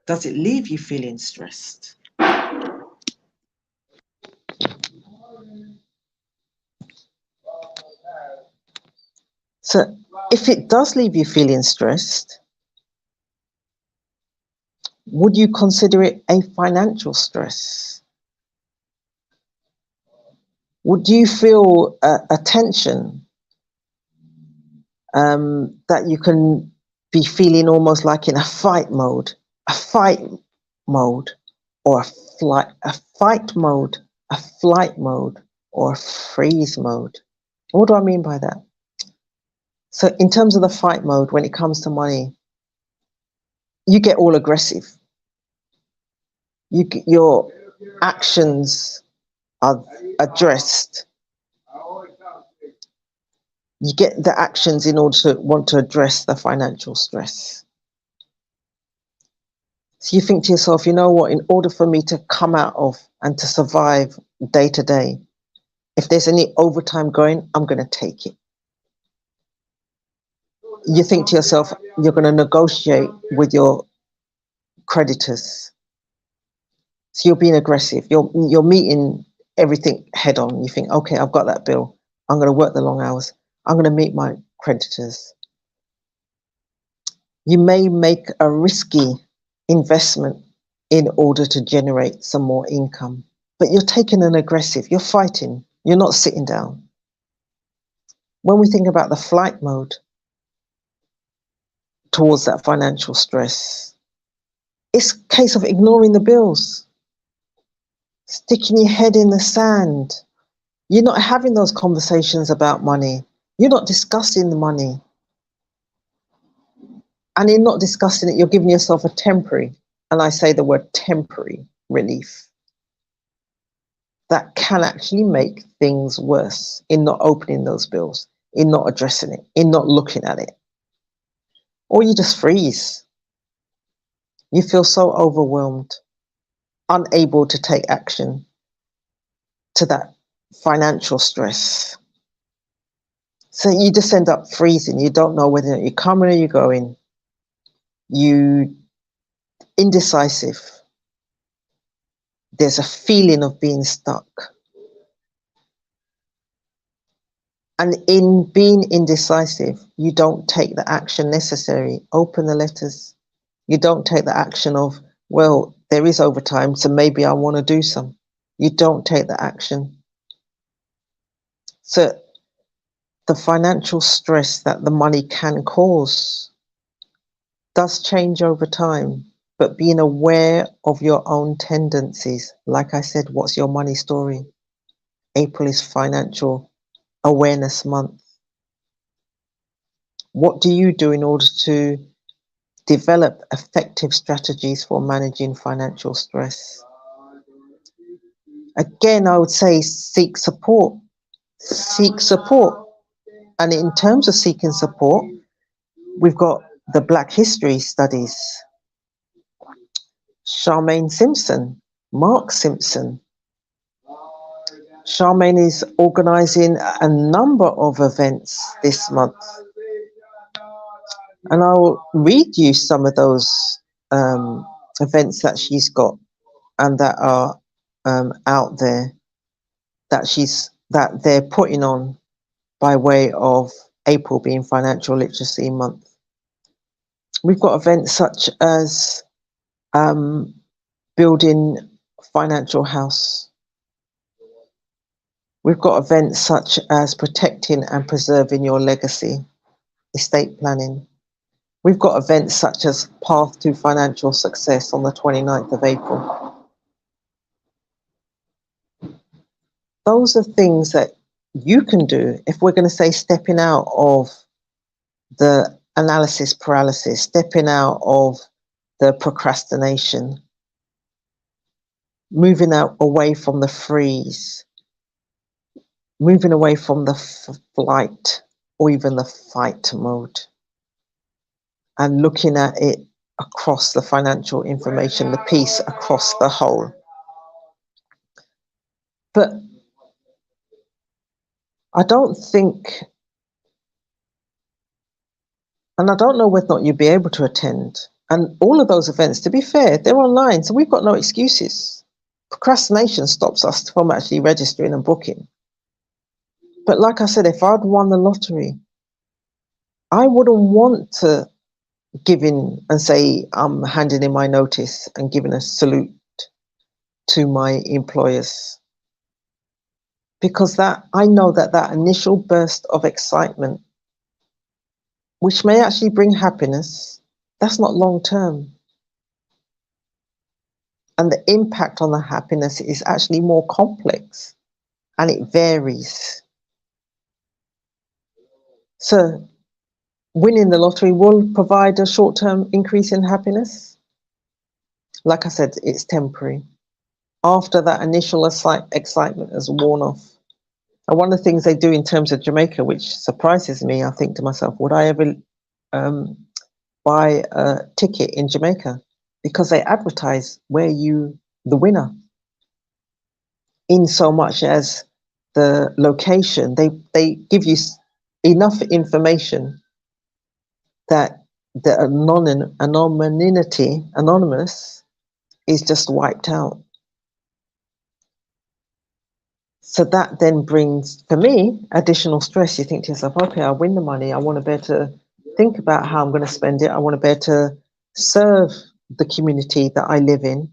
Does it leave you feeling stressed? So if it does leave you feeling stressed, would you consider it a financial stress? Would you feel a tension that you can be feeling almost like in a fight mode, or a fight mode, a flight mode, or a freeze mode. What do I mean by that? So in terms of the fight mode, when it comes to money, you get all aggressive. Your actions are addressed. You get the actions in order to want to address the financial stress. So you think to yourself, you know what, in order for me to come out of and to survive day to day, if there's any overtime going, I'm going to take it. You think to yourself, you're going to negotiate with your creditors. So you're being aggressive. You're meeting everything head on. You think, okay, I've got that bill. I'm going to work the long hours. I'm going to meet my creditors. You may make a risky investment in order to generate some more income, but you're taking an aggressive, you're fighting, you're not sitting down. When we think about the flight mode towards that financial stress, it's a case of ignoring the bills, sticking your head in the sand. You're not having those conversations about money. You're not discussing the money. And in not discussing it, you're giving yourself a temporary, and I say the word temporary, relief. That can actually make things worse in not opening those bills, in not addressing it, in not looking at it. Or you just freeze. You feel so overwhelmed, unable to take action to that financial stress. So you just end up freezing. You don't know whether you're coming or you're going. You indecisive. There's a feeling of being stuck. And in being indecisive, you don't take the action necessary. Open the letters. You don't take the action of, well, there is overtime, so maybe I want to do some. You don't take the action. So the financial stress that the money can cause does change over time, but being aware of your own tendencies. Like I said, what's your money story? April is Financial Awareness Month. What do you do in order to develop effective strategies for managing financial stress? Again, I would say seek support. Seek support. And in terms of seeking support, we've got the Black History Studies, Charmaine Simpson, Mark Simpson. Charmaine is organising a number of events this month. And I'll read you some of those events that she's got and that are out there that they're putting on by way of April being Financial Literacy Month. We've got events such as building financial house. We've got events such as protecting and preserving your legacy, estate planning. We've got events such as Path to Financial Success on the 29th of April. Those are things that you can do if we're going to say stepping out of the analysis paralysis, stepping out of the procrastination, moving out away from the freeze, moving away from the flight or even the fight mode, and looking at it across the financial information, the piece across the whole. But I don't think, and I don't know whether or not you'd be able to attend. And all of those events, to be fair, they're online, so we've got no excuses. Procrastination stops us from actually registering and booking. But like I said, if I'd won the lottery, I wouldn't want to give in and say I'm handing in my notice and giving a salute to my employers. Because that I know that initial burst of excitement, which may actually bring happiness, that's not long term. And the impact on the happiness is actually more complex and it varies. So winning the lottery will provide a short-term increase in happiness. Like I said, it's temporary. After that initial excitement has worn off. And one of the things they do in terms of Jamaica, which surprises me, I think to myself, would I ever buy a ticket in Jamaica? Because they advertise the winner, in so much as the location. They give you enough information that the anonymous is just wiped out. So that then brings, for me, additional stress. You think to yourself, okay, I win the money. I want to better think about how I'm going to spend it. I want to better serve the community that I live in,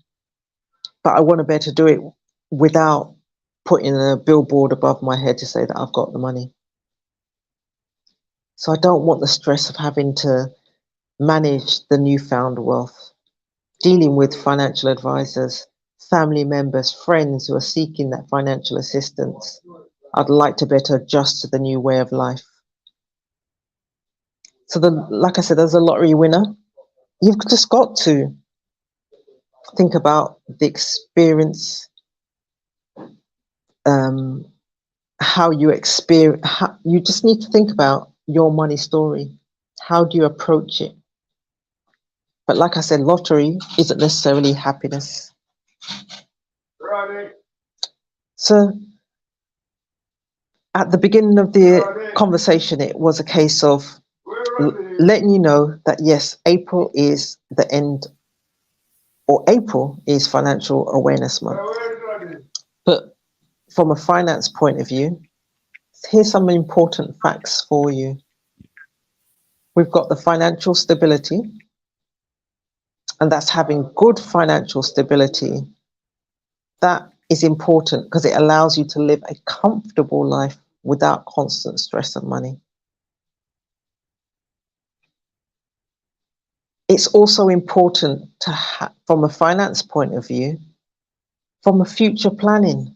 but I want to better do it without putting a billboard above my head to say that I've got the money. So I don't want the stress of having to manage the newfound wealth, dealing with financial advisors, family members, friends who are seeking that financial assistance. I'd like to better adjust to the new way of life. So like I said, as a lottery winner, you've just got to think about the experience, how you experience, you just need to think about your money story. How do you approach it? But like I said, lottery isn't necessarily happiness. So at the beginning of the conversation, it was a case of letting you know that yes, April is the end, or April is Financial Awareness Month. But from a finance point of view, here's some important facts for you. We've got the financial stability, and that's having good financial stability. That is important because it allows you to live a comfortable life without constant stress of money. It's also important to from a finance point of view, from a future planning.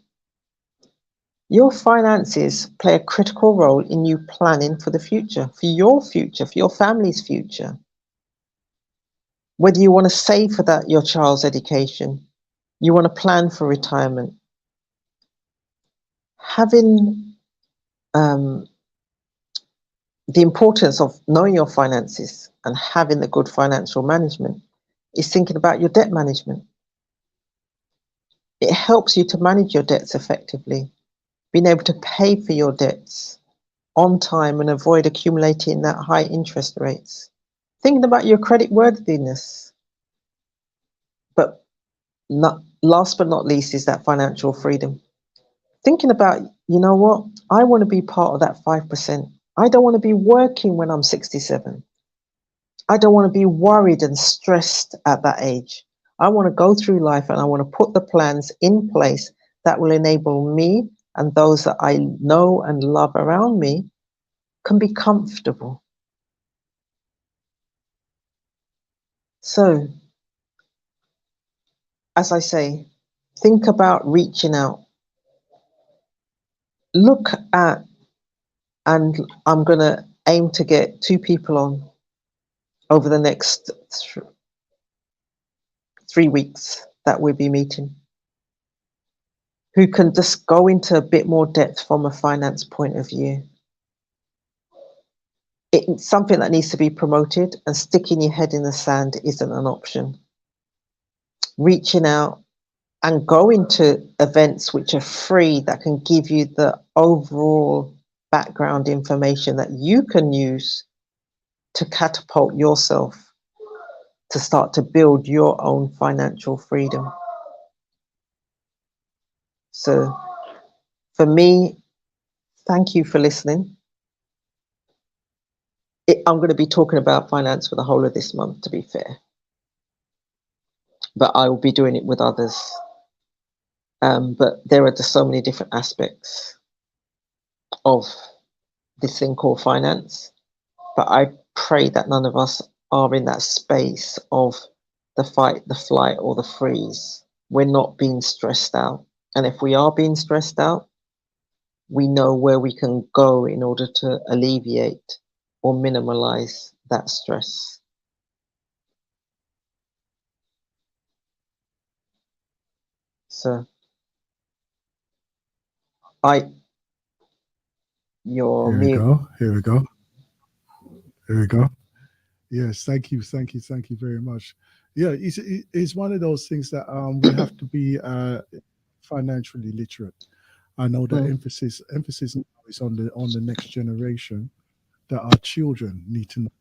Your finances play a critical role in you planning for the future, for your family's future. Whether you want to save for that, your child's education, you want to plan for retirement. Having the importance of knowing your finances and having the good financial management is thinking about your debt management. It helps you to manage your debts effectively, being able to pay for your debts on time and avoid accumulating that high interest rates. Thinking about your credit worthiness. But last but not least is that financial freedom. Thinking about, you know what, I want to be part of that 5%. I don't want to be working when I'm 67. I don't want to be worried and stressed at that age. I want to go through life and I want to put the plans in place that will enable me and those that I know and love around me can be comfortable. So, as I say, think about reaching out. Look at, and I'm going to aim to get 2 people on over the next 3 weeks that we'll be meeting, who can just go into a bit more depth from a finance point of view. It's something that needs to be promoted, and sticking your head in the sand isn't an option. Reaching out and going to events which are free that can give you the overall background information that you can use to catapult yourself to start to build your own financial freedom. So for me, thank you for listening. I'm going to be talking about finance for the whole of this month, to be fair. But I will be doing it with others. But there are just so many different aspects of this thing called finance. But I pray that none of us are in that space of the fight, the flight, or the freeze. we're not being stressed out. And if we are being stressed out, we know where we can go in order to alleviate or minimize that stress. So you're Here we mute. go. Here we go. Here we go. Yes, thank you very much. Yeah, it's one of those things that we have to be financially literate. I know the Mm, emphasis now is on the next generation that our children need to know,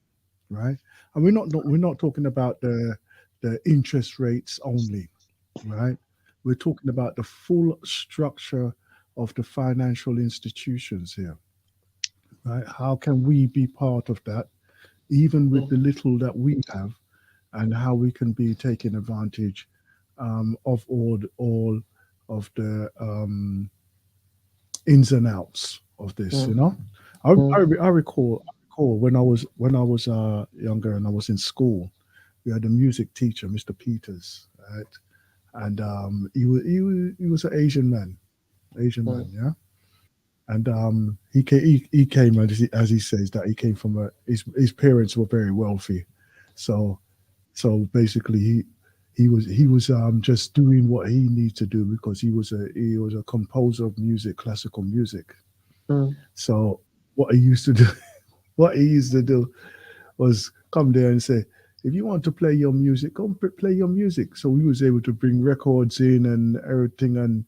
right? And we're not talking about the interest rates only, right? We're talking about the full structure of the financial institutions here, right? How can we be part of that, even with mm, the little that we have, and how we can be taking advantage of all of the ins and outs of this. mm, You know, I, I, mm, I recall when I was younger and I was in school. We had a music teacher, Mr. Peters, right? And he was an Asian man, mm, yeah. And he came as he says that he came from his parents were very wealthy, so basically he was just doing what he needs to do because he was a composer of music, classical music. mm, So what he used to do what he used to do was come there and say, if you want to play your music, go and play your music. So we was able to bring records in and everything and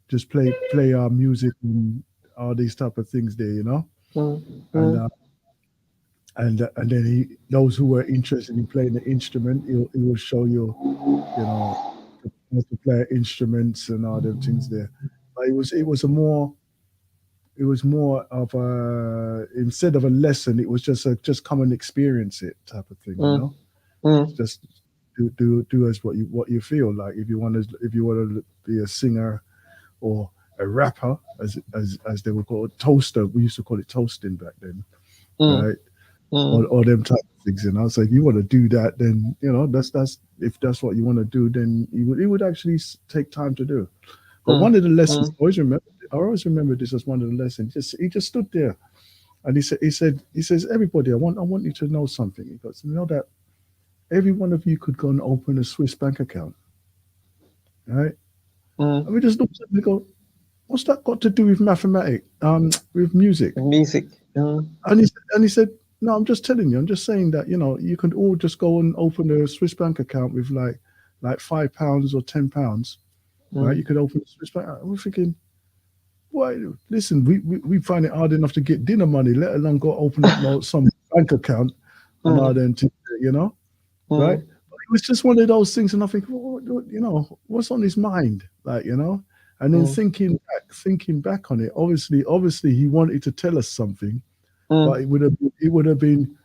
just play our music and all these type of things there, you know. mm, And mm, and then those who were interested in playing the instrument, he will show you, you know, how to play instruments and all them things there. But it was more of a, instead of a lesson, it was just come and experience it type of thing, you mm, know. mm, Just do as what you feel like. If you want to be a singer or a rapper, as they would call it, toaster. We used to call it toasting back then, mm, right? mm, Or them type of things. And I was like, if you want to do that, then that's if that's what you want to do, then it would actually take time to do. But mm, one of the lessons mm, I always remember this as one of the lessons. He just stood there and he says, everybody, I want you to know something. He goes, you know that every one of you could go and open a Swiss bank account, right? mm. And we just looked at him and go, what's that got to do with mathematics, with music? Music. Mm, And he said, no, I'm just telling you, I'm just saying that, you can all just go and open a Swiss bank account with like £5 or £10, right? mm, You could open a Swiss bank. We're thinking, why? Listen, we find it hard enough to get dinner money, let alone go open up some bank account and all mm, them, right? mm, But it was just one of those things, and I think, what's on his mind, and then mm, thinking back on it. Obviously, he wanted to tell us something, but mm. it would have been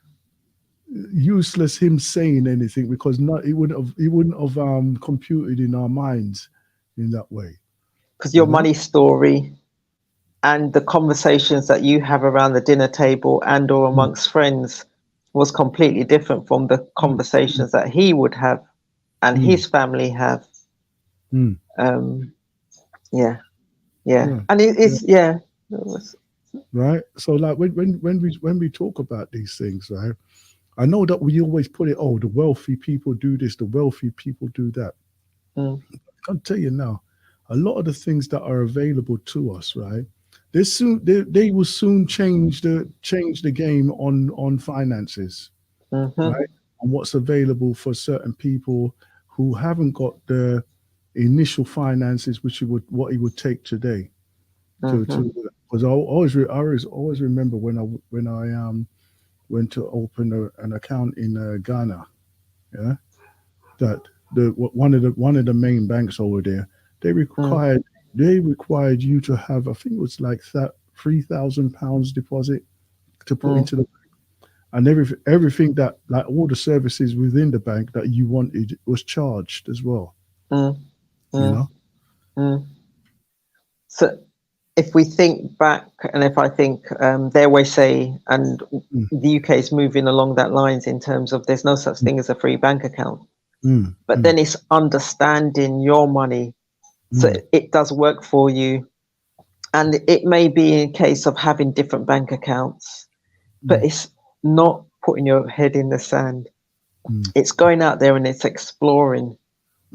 useless him saying anything because not he wouldn't have computed in our minds in that way, Because you your know. money story and the conversations that you have around the dinner table and or Mm, amongst friends was completely different from the mm, mm, conversations that he would have and mm, his family have. mm. Um, yeah, yeah, Yeah, and it yeah, is, yeah. It was- right. So like when we talk about these things, right? I know that we always put it, oh, the wealthy people do this, the wealthy people do that. mm, I can tell you now, a lot of the things that are available to us, right? They will soon change the game on finances, mm-hmm, right? And what's available for certain people who haven't got the initial finances, which what it would take today mm-hmm, to because I always remember when I went to open an account in Ghana, yeah, that one of the main banks over there, they mm, required they required you to have, I think it was like that, £3,000 deposit to put mm, into the, and everything that, like, all the services within the bank that you wanted was charged as well, mm, you mm, know. mm. So if we think back, and if I think, they always say, and Mm, the UK is moving along that lines in terms of there's no such thing as a free bank account. But then it's understanding your money so it does work for you. And it may be a case of having different bank accounts, but it's not putting your head in the sand. It's going out there and it's exploring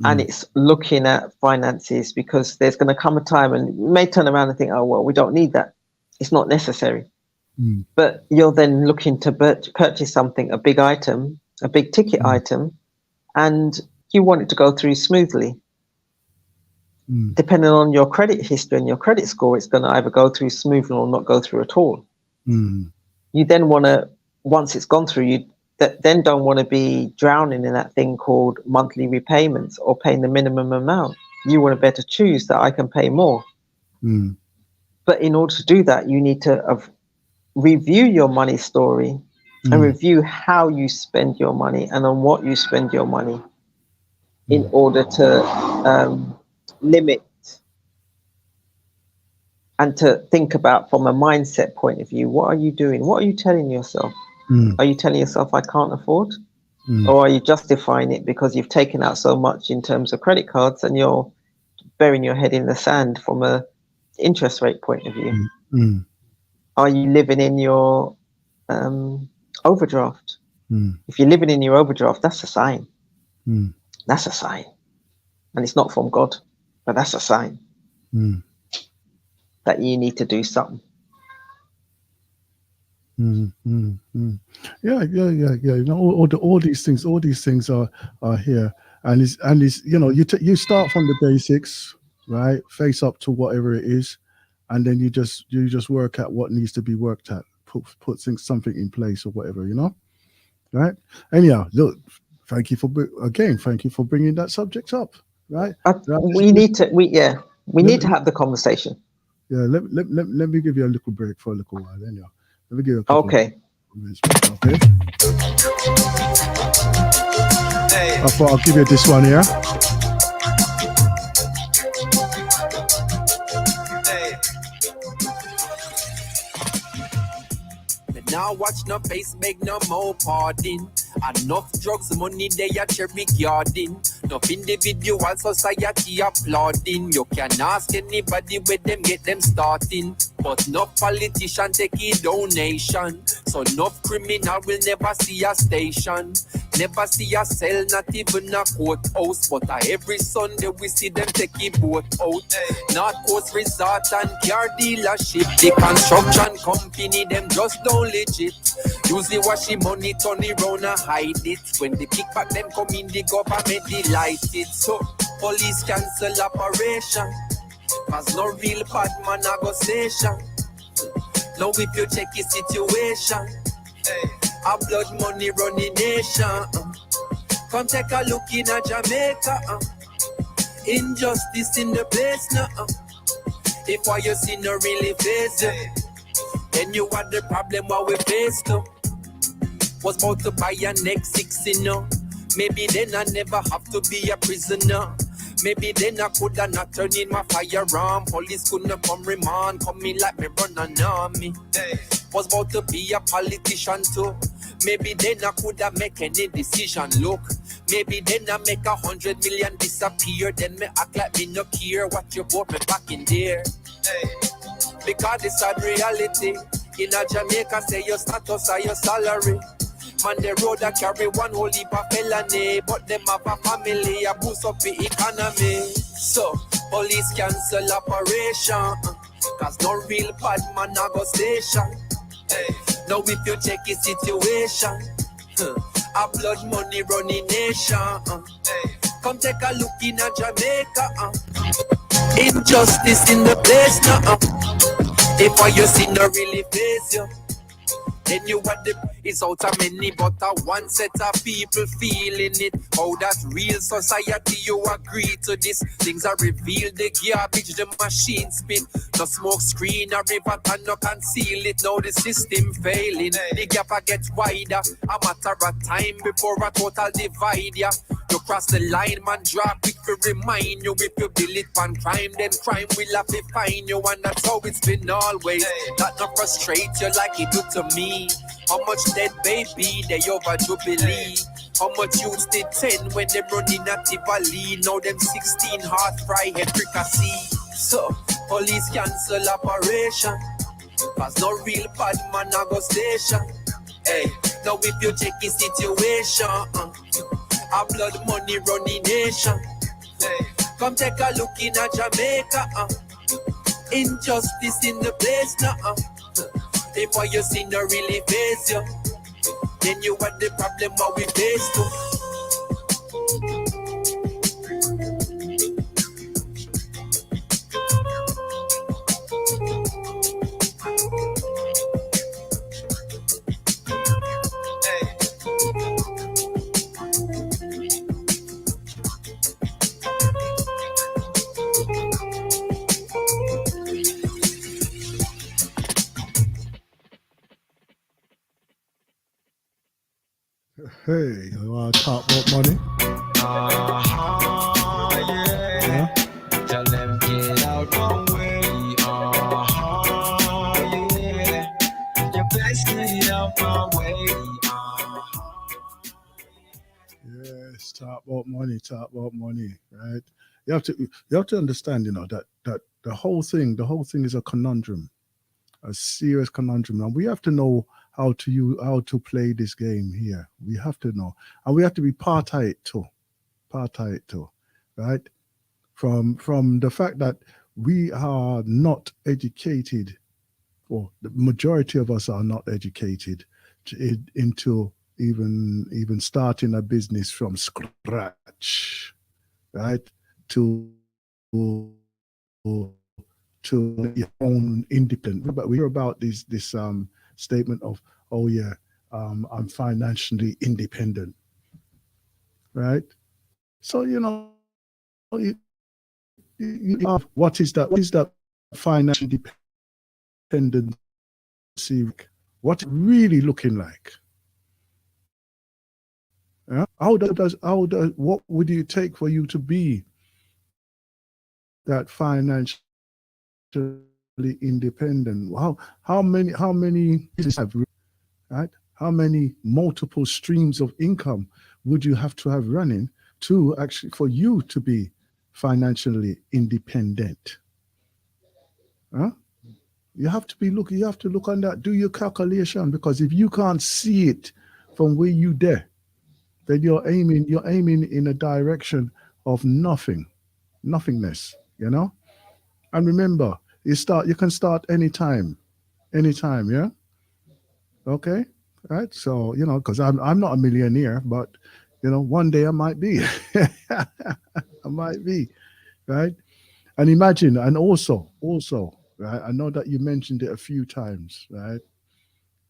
and it's looking at finances, because there's going to come a time and you may turn around and think, oh, well, we don't need that. It's not necessary. But you're then looking to purchase something, a big item, a big ticket item, and you want it to go through smoothly. Depending on your credit history and your credit score, it's going to either go through smoothly or not go through at all. You then want to, once it's gone through, you then don't want to be drowning in that thing called monthly repayments or paying the minimum amount. You want to better choose that I can pay more. But in order to do that, you need to review your money story and review how you spend your money and on what you spend your money in order to limit and to think about from a mindset point of view, what are you doing? What are you telling yourself? Are you telling yourself I can't afford? Or are you justifying it because you've taken out so much in terms of credit cards and you're burying your head in the sand from a interest rate point of view? Are you living in your overdraft? If you're living in your overdraft, that's a sign. That's a sign. And it's not from God, but that's a sign that you need to do something. Yeah. You know, all these things are here, and it's you know, you start from the basics, right? Face up to whatever it is, and then you just work at what needs to be worked at. Put something in place or whatever, you know, right? Anyhow, look, thank you for bringing that subject up, right? We need to have the conversation. Yeah, let me give you a little break for a little while. Anyhow, let me give you a couple okay. of minutes. Okay. I thought I'll give you this one here. Now watch no face, beg no more pardon. Enough drugs, money they are cherry garden. Enough individual society applauding. You can ask anybody where them get them starting. But no politician take a donation. So no criminal will never see a station. Never see a cell, not even a courthouse. But every Sunday we see them take a boat out. North Coast Resort and car dealership. The construction company, them just don't legit. Usually wash the money, turn it round and hide it. When the kickback them come in, the government delighted. So police cancel operation. Cause no real bad man a go station. Now if you check the situation, a blood money running nation. Come take a look in a Jamaica. Injustice in the place now. If what you see no really face you, then you are the problem what we face now. Was about to buy a next 60 now. Maybe then I never have to be a prisoner. Maybe then I coulda not turn in my firearm. Police couldn't come remand, come in like me run an army. Was about to be a politician too. Maybe then I coulda make any decision. Look, maybe then I make 100 million disappear. Then me act like me no care what you bought me back in there. Because it's a reality. In a Jamaica, say your status or your salary. Man, the road that carry one whole heap of felony, but them have a family, a boost up the economy. So, police cancel operation, cause no real bad man a go station. Now if you check the situation, a blood money running nation. Come take a look in a Jamaica. Injustice in the place now. If what you see no really face you, then you what it's out of many, but one set of people feeling it. How that real society, you agree to this? Things are revealed, the garbage, the machine spin. No smoke screen, a river can no conceal it. Now the system failing, the gap gets wider. A matter of time before a total divide, yeah. You cross the line, man, draw quick to remind you. If you build it on crime, then crime will have to find you. And that's how it's been always. That not frustrate you like it do to me. How much dead baby they over Jubilee? How much used did 10 when them running a Tivoli? Now them 16 hard fry head fricassee. So, police cancel operation, cause no real bad man a go station. Hey, now if you check the situation, a blood money running nation. Hey, come take a look in a Jamaica. Injustice in the place now. If what you see no really face you, then you want the problem how we face too. Hey, you want to talk about money? Yeah. Tell them get out my way. Yeah. You best get out my way. Yes, talk about money, right? You have to understand, that the whole thing is a conundrum, a serious conundrum. And we have to know how to play this game here. We have to know, and we have to be part of it too, right? From the fact that we are not educated, or the majority of us are not educated into even starting a business from scratch, right? To your own independent. But we hear about this statement of, oh yeah, I'm financially independent, right? So you have, what is that financial dependency? What's it really looking like? Yeah? What would it take for you to be that financially independent? How many businesses have, right? How many multiple streams of income would you have to have running to actually for you to be financially independent? Huh? You have to look on that, do your calculation, because if you can't see it from where you there, then you're aiming in a direction of nothingness, And remember, you can start anytime, yeah? Okay? Right? So, because I'm not a millionaire, but one day I might be. I might be, right? And imagine, and also, right? I know that you mentioned it a few times, right?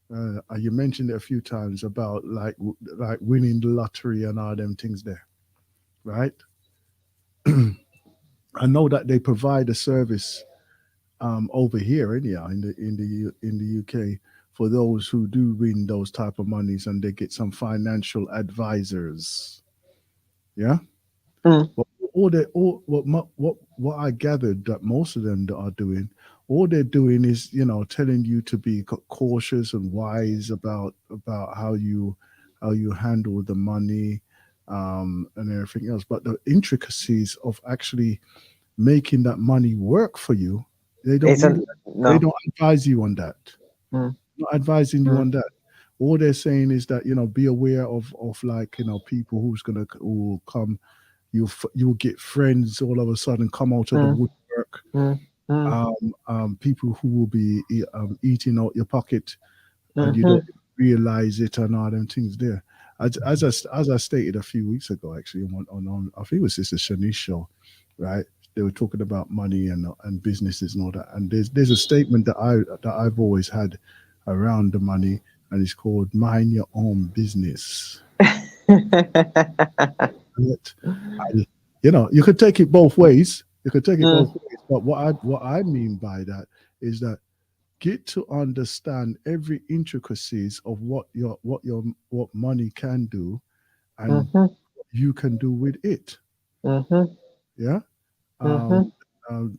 You mentioned it a few times about like winning the lottery and all them things there, right? I know that they provide a service over here, anyhow, in the UK, for those who do win those type of monies, and they get some financial advisors. Yeah. But what I gathered that most of them that are doing, all they're doing is telling you to be cautious and wise about how you handle the money, and everything else. But the intricacies of actually making that money work for you, they don't advise you on that. Not advising you on that. All they're saying is that be aware of like people who will come. You'll get friends all of a sudden come out of the woodwork. People who will be eating out your pocket, and you don't realize it, and all them things there. As I stated a few weeks ago, actually, on I think it was Sister Shanice's show, right? They were talking about money and businesses and all that. And there's a statement that I've always had around the money, and it's called "Mind Your Own Business." You could take it both ways. But what I mean by that is that get to understand every intricacies of what money can do, and what you can do with it. Yeah.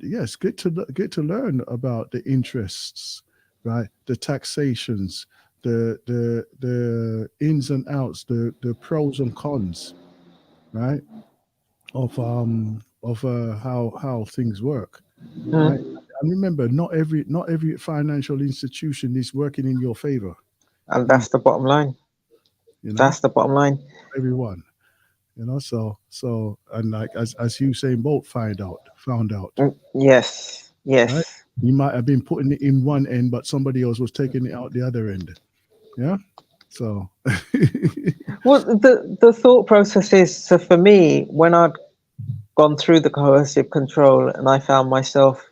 Yes. Get to learn about the interests, right? The taxations, the ins and outs, the pros and cons, right? Of how things work, right? And remember, not every financial institution is working in your favor. And that's the bottom line. You know, That's the bottom line. everyone. You know, so and like as Usain Bolt found out, Yes, yes. right? You might have been putting it in one end, but somebody else was taking it out the other end. Yeah. So Well, the thought process is, so for me, when I'd gone through the coercive control and I found myself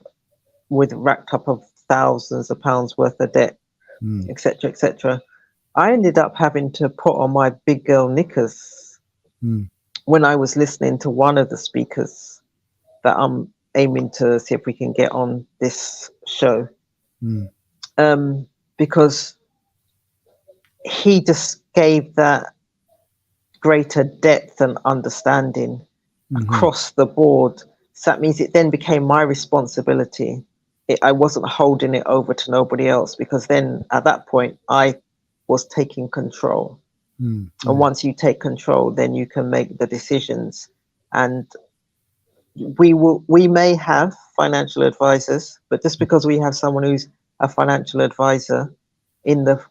with racked up of thousands of pounds worth of debt, etc., etc., I ended up having to put on my big girl knickers when I was listening to one of the speakers that I'm aiming to see if we can get on this show, because he just gave that greater depth and understanding across the board. So that means it then became my responsibility. I wasn't holding it over to nobody else, because then at that point I was taking control. And once you take control, then you can make the decisions. And we may have financial advisors, but just because we have someone who's a financial advisor in the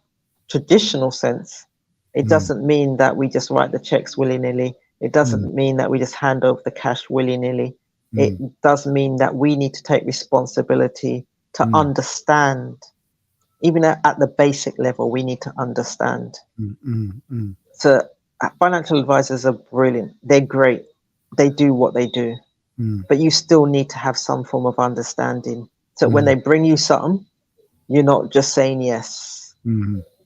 traditional sense, it doesn't mean that we just write the checks willy-nilly. It doesn't mean that we just hand over the cash willy-nilly. It does mean that we need to take responsibility to understand. Even at the basic level, we need to understand. So financial advisors are brilliant. They're great. They do what they do. But you still need to have some form of understanding. So when they bring you something, you're not just saying yes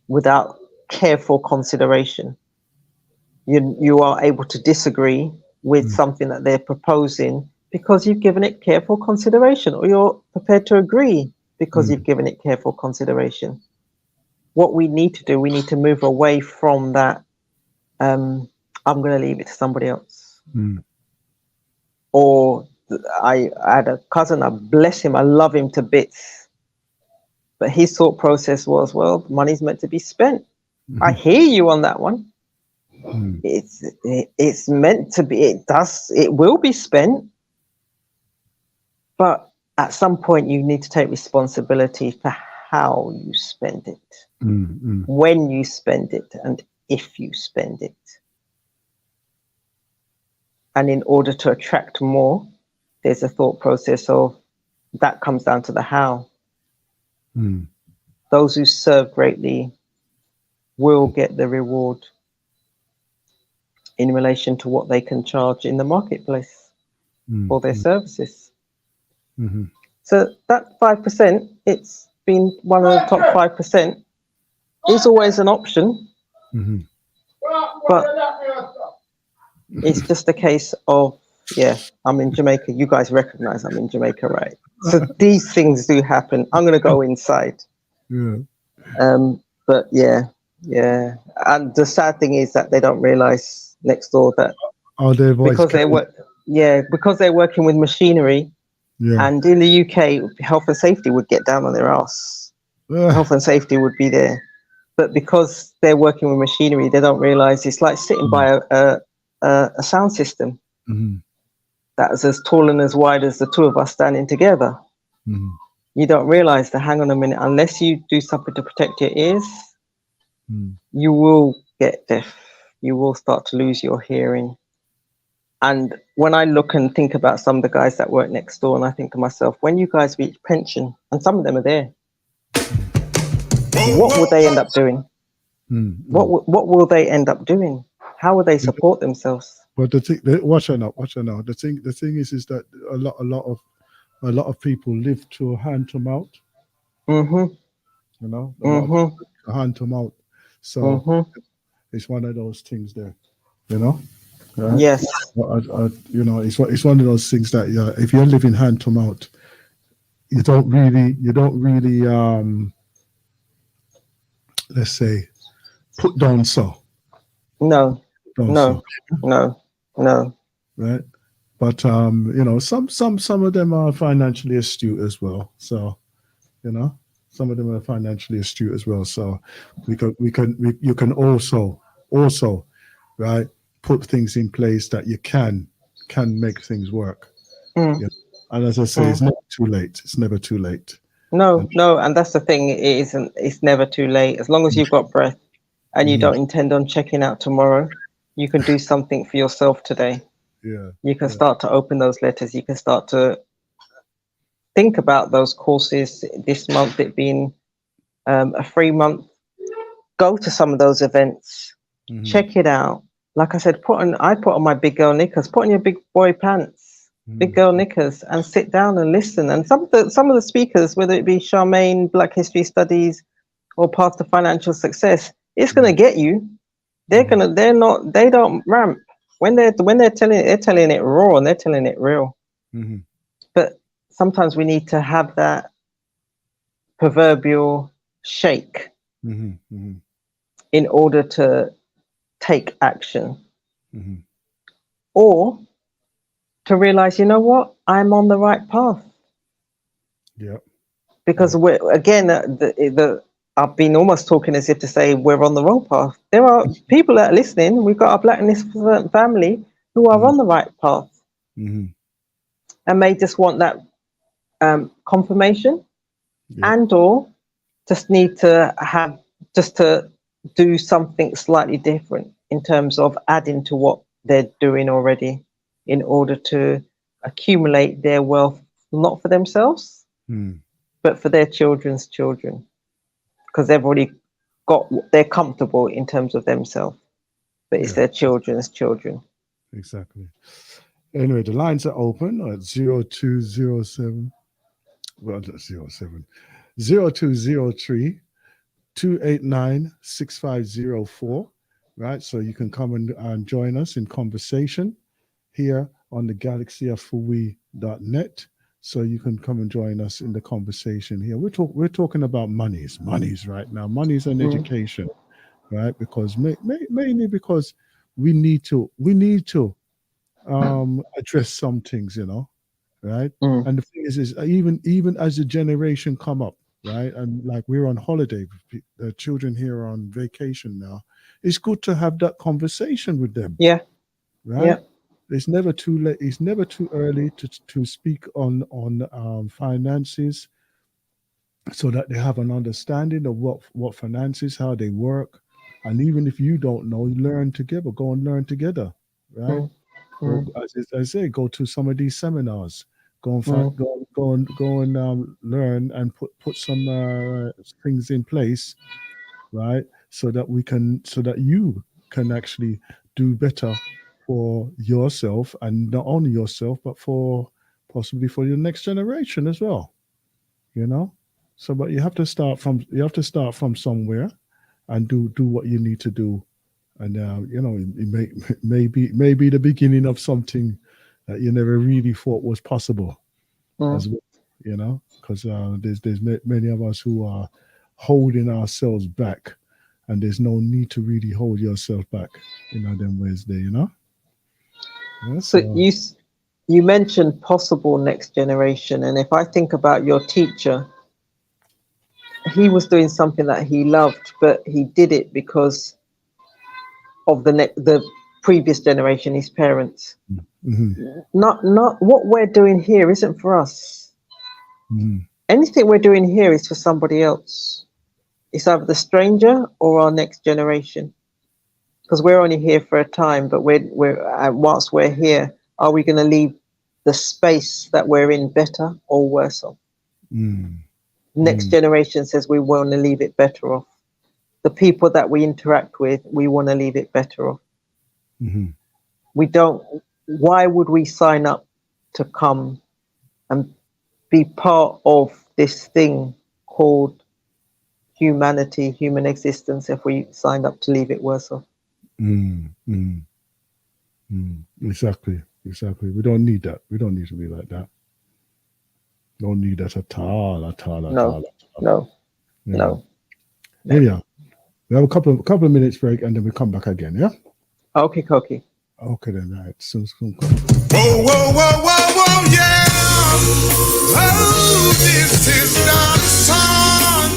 without careful consideration. You are able to disagree with something that they're proposing because you've given it careful consideration, or you're prepared to agree because you've given it careful consideration. What we need to do, we need to move away from that. I'm going to leave it to somebody else. Or I had a cousin, I bless him, I love him to bits. But his thought process was, well, money's meant to be spent. I hear you on that one. It's meant to be, it will be spent. But at some point you need to take responsibility for how you spend it, when you spend it, and if you spend it. And in order to attract more, there's a thought process of that comes down to the how. Those who serve greatly will get the reward in relation to what they can charge in the marketplace for their services. So that 5%, it's been one of the top 5%, is always an option. But it's just a case of, I'm in Jamaica. You guys recognize I'm in Jamaica, right? So these things do happen. I'm going to go inside. But yeah. And the sad thing is that they don't realize next door that because they're working with machinery, and in the UK, health and safety would get down on their ass. Health and safety would be there. But because they're working with machinery, they don't realize it's like sitting by a sound system that is as tall and as wide as the two of us standing together. You don't realize that, hang on a minute, unless you do something to protect your ears, you will get deaf. You will start to lose your hearing. And when I look and think about some of the guys that work next door, and I think to myself, when you guys reach pension, and some of them are there, what will they end up doing? What will they end up doing? How will they support themselves? But the thing, watch out now. The thing is that a lot of people live to hand to mouth. You know, hand to mouth. So it's one of those things there. You know. Right? Yes. You know, it's one of those things that if you're living hand to mouth, you don't really let's say put down No. Right. But you know, some of them are financially astute as well. So, you know, Some of them are financially astute as well. So you can also, right, put things in place that you can make things work. Mm. Yeah. And as I say, it's never too late. It's never too late. No, and that's the thing. It isn't. It's never too late. As long as you've got breath and you don't intend on checking out tomorrow, you can do something for yourself today. Yeah. You can start to open those letters. You can start to think about those courses this month, it being a free month. Go to some of those events, check it out. Like I said, I put on my big girl knickers, put on your big boy pants, big girl knickers, and sit down and listen. And some of the speakers, whether it be Charmaine, Black History Studies, or Path to Financial Success, it's going to get you. They don't ramp. When they're telling it raw, and they're telling it real. But sometimes we need to have that proverbial shake in order to take action, or to realize, you know what, I'm on the right path. Yeah. Because we're again, I've been almost talking as if to say we're on the wrong path. There are people that are listening. We've got our Blacknificent family who are on the right path, and may just want that confirmation, and or just need to do something slightly different in terms of adding to what they're doing already in order to accumulate their wealth, not for themselves, but for their children's children, because they've already they're comfortable in terms of themselves, but it's their children's children. Exactly. Anyway, the lines are open at 0207. Well, not 07. 0203 289 6504. Right. So you can come and join us in conversation here on the galaxyofwe.net. So you can come and join us in the conversation here. We're talking about monies right now, monies and education, right? Because mainly because we need to address some things, right? And the thing is even as the generation come up, right? And like we're on holiday, the children here are on vacation now. It's good to have that conversation with them. Yeah. Right. Yeah. It's never too late. It's never too early to speak on finances, so that they have an understanding of what finances, how they work, and even if you don't know, learn together. Go and learn together, right? As I say, go to some of these seminars. Go and learn and put some things in place, right? So that you can actually do better for yourself, and not only yourself, but possibly for your next generation as well. So, but you have to start from somewhere, and do what you need to do, and it may be the beginning of something that you never really thought was possible, as well. Because there's many of us who are holding ourselves back, and there's no need to really hold yourself back, them ways there, Yeah, so you mentioned possible next generation, and if I think about your teacher, he was doing something that he loved, but he did it because of the previous generation, his parents. Not what we're doing here isn't for us. Anything we're doing here is for somebody else. It's either the stranger or our next generation, because we're only here for a time. But whilst we're here, are we going to leave the space that we're in better or worse off? Next generation says we want to leave it better off. The people that we interact with, we want to leave it better off. We don't. Why would we sign up to come and be part of this thing called humanity, human existence, if we signed up to leave it worse off? Exactly. We don't need that. We don't need to be like that. Don't need that at all. No. Yeah. We have a couple of minutes break, and then we come back again. Yeah. Okay. Okay then. Right. So whoa, yeah. Oh, this is not a song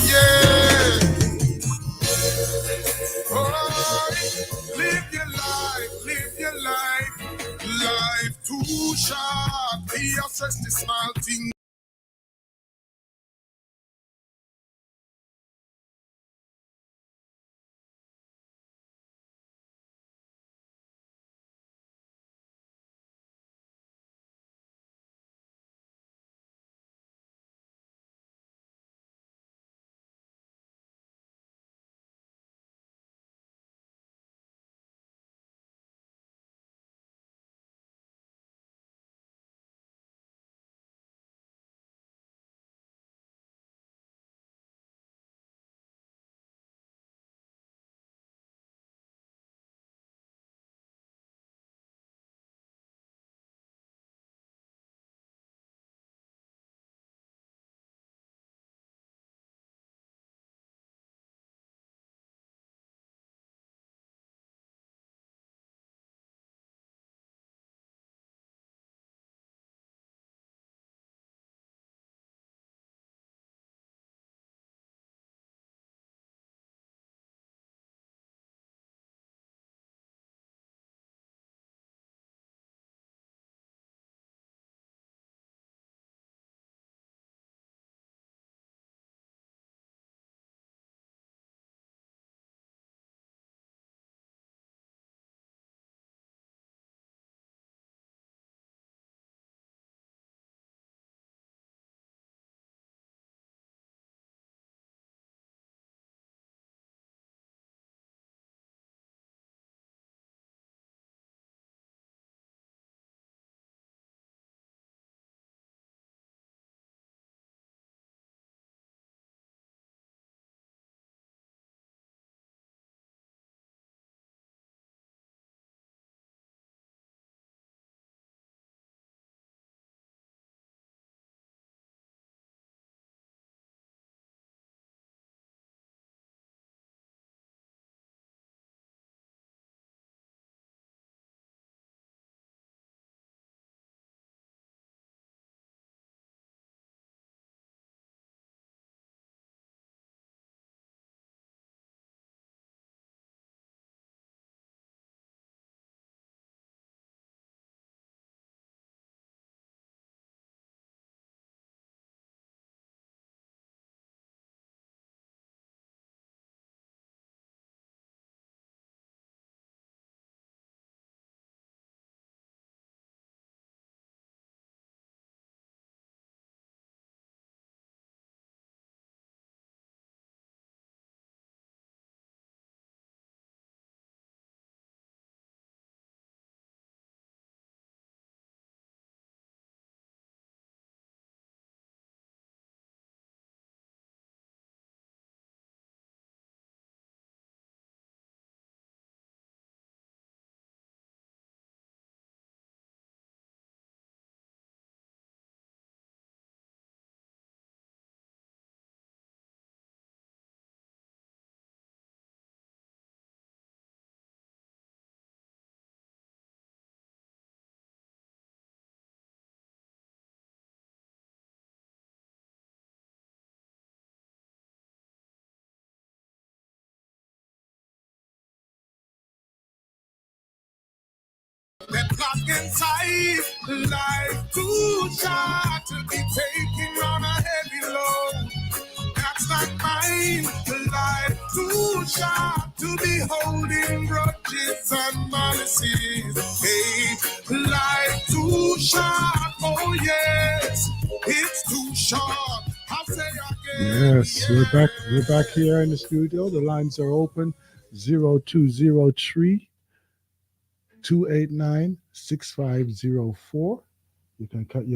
That clock inside, life too short to be taking on a heavy load. That's not mine. Life too short to be holding grudges and malices. Hey, life too short. Oh yes, it's too short. I'll say again. Yes, we're back. We're back here in the studio. The lines are open. 0203 289 6504. You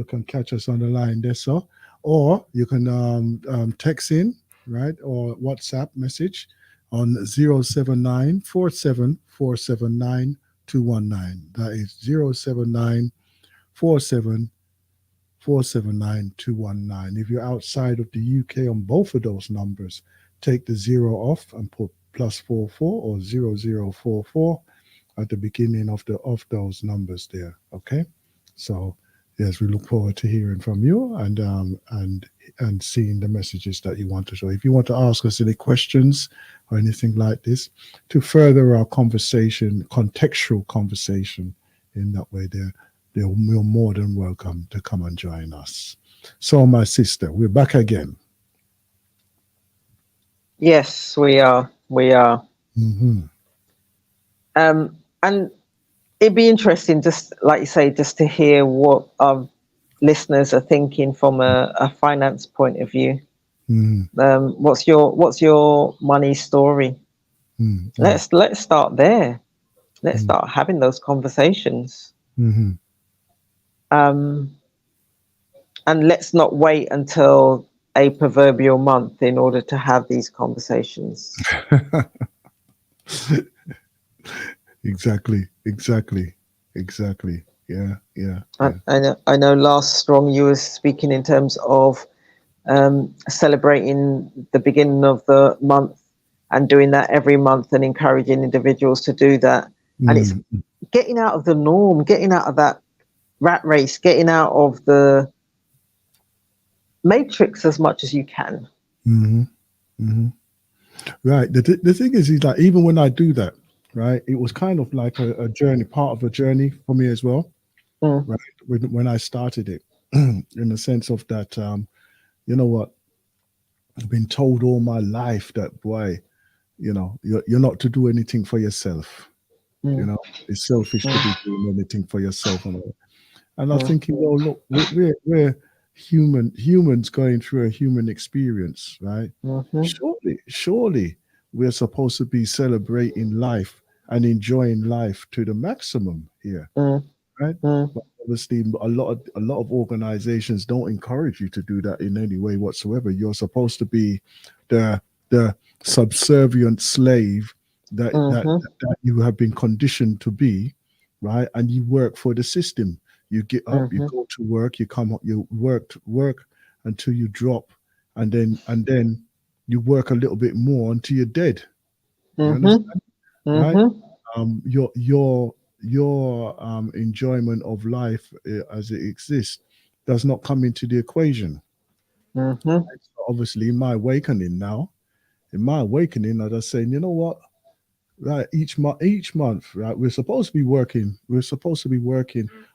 can catch us on the line there, so, or you can text in, right, or WhatsApp message on 079 47479 219. That is 079 479 219. If you're outside of the UK on both of those numbers, take the 0 off and put +44 or 0044 at the beginning of those numbers there. Okay, so yes, we look forward to hearing from you and seeing the messages that you want to show. If you want to ask us any questions or anything like this to further our conversation, contextual conversation, in that way, you're more than welcome to come and join us. So, my sister, we're back again. Yes, we are. We are. Mm-hmm. And it'd be interesting, just like you say, just to hear what our listeners are thinking from a finance point of view. Mm-hmm. What's your money story? Mm-hmm. Let's start there. Let's start having those conversations. Mm-hmm. And let's not wait until a proverbial month in order to have these conversations. Exactly. Yeah. I know last strong you were speaking in terms of celebrating the beginning of the month and doing that every month and encouraging individuals to do that. And it's getting out of the norm, getting out of that rat race, getting out of the matrix as much as you can. Mm-hmm. Mm-hmm. Right. The thing is like, even when I do that, right, it was kind of like a journey, part of a journey for me as well. Right. When I started it, in the sense of that, you know what, I've been told all my life that, boy, you know, you're not to do anything for yourself. You know, it's selfish to be doing anything for yourself. And I'm thinking, well, look, we're humans going through a human experience, right? Surely we're supposed to be celebrating life and enjoying life to the maximum here, right? But obviously, a lot of organizations don't encourage you to do that in any way whatsoever. You're supposed to be the subservient slave that you have been conditioned to be, right? And you work for the system. You get up, you go to work, you come up, you work until you drop, and then you work a little bit more until you're dead. You understand? Right? Your enjoyment of life as it exists does not come into the equation. So obviously, in my awakening, as I saying, you know what? Right, each month, right, we're supposed to be working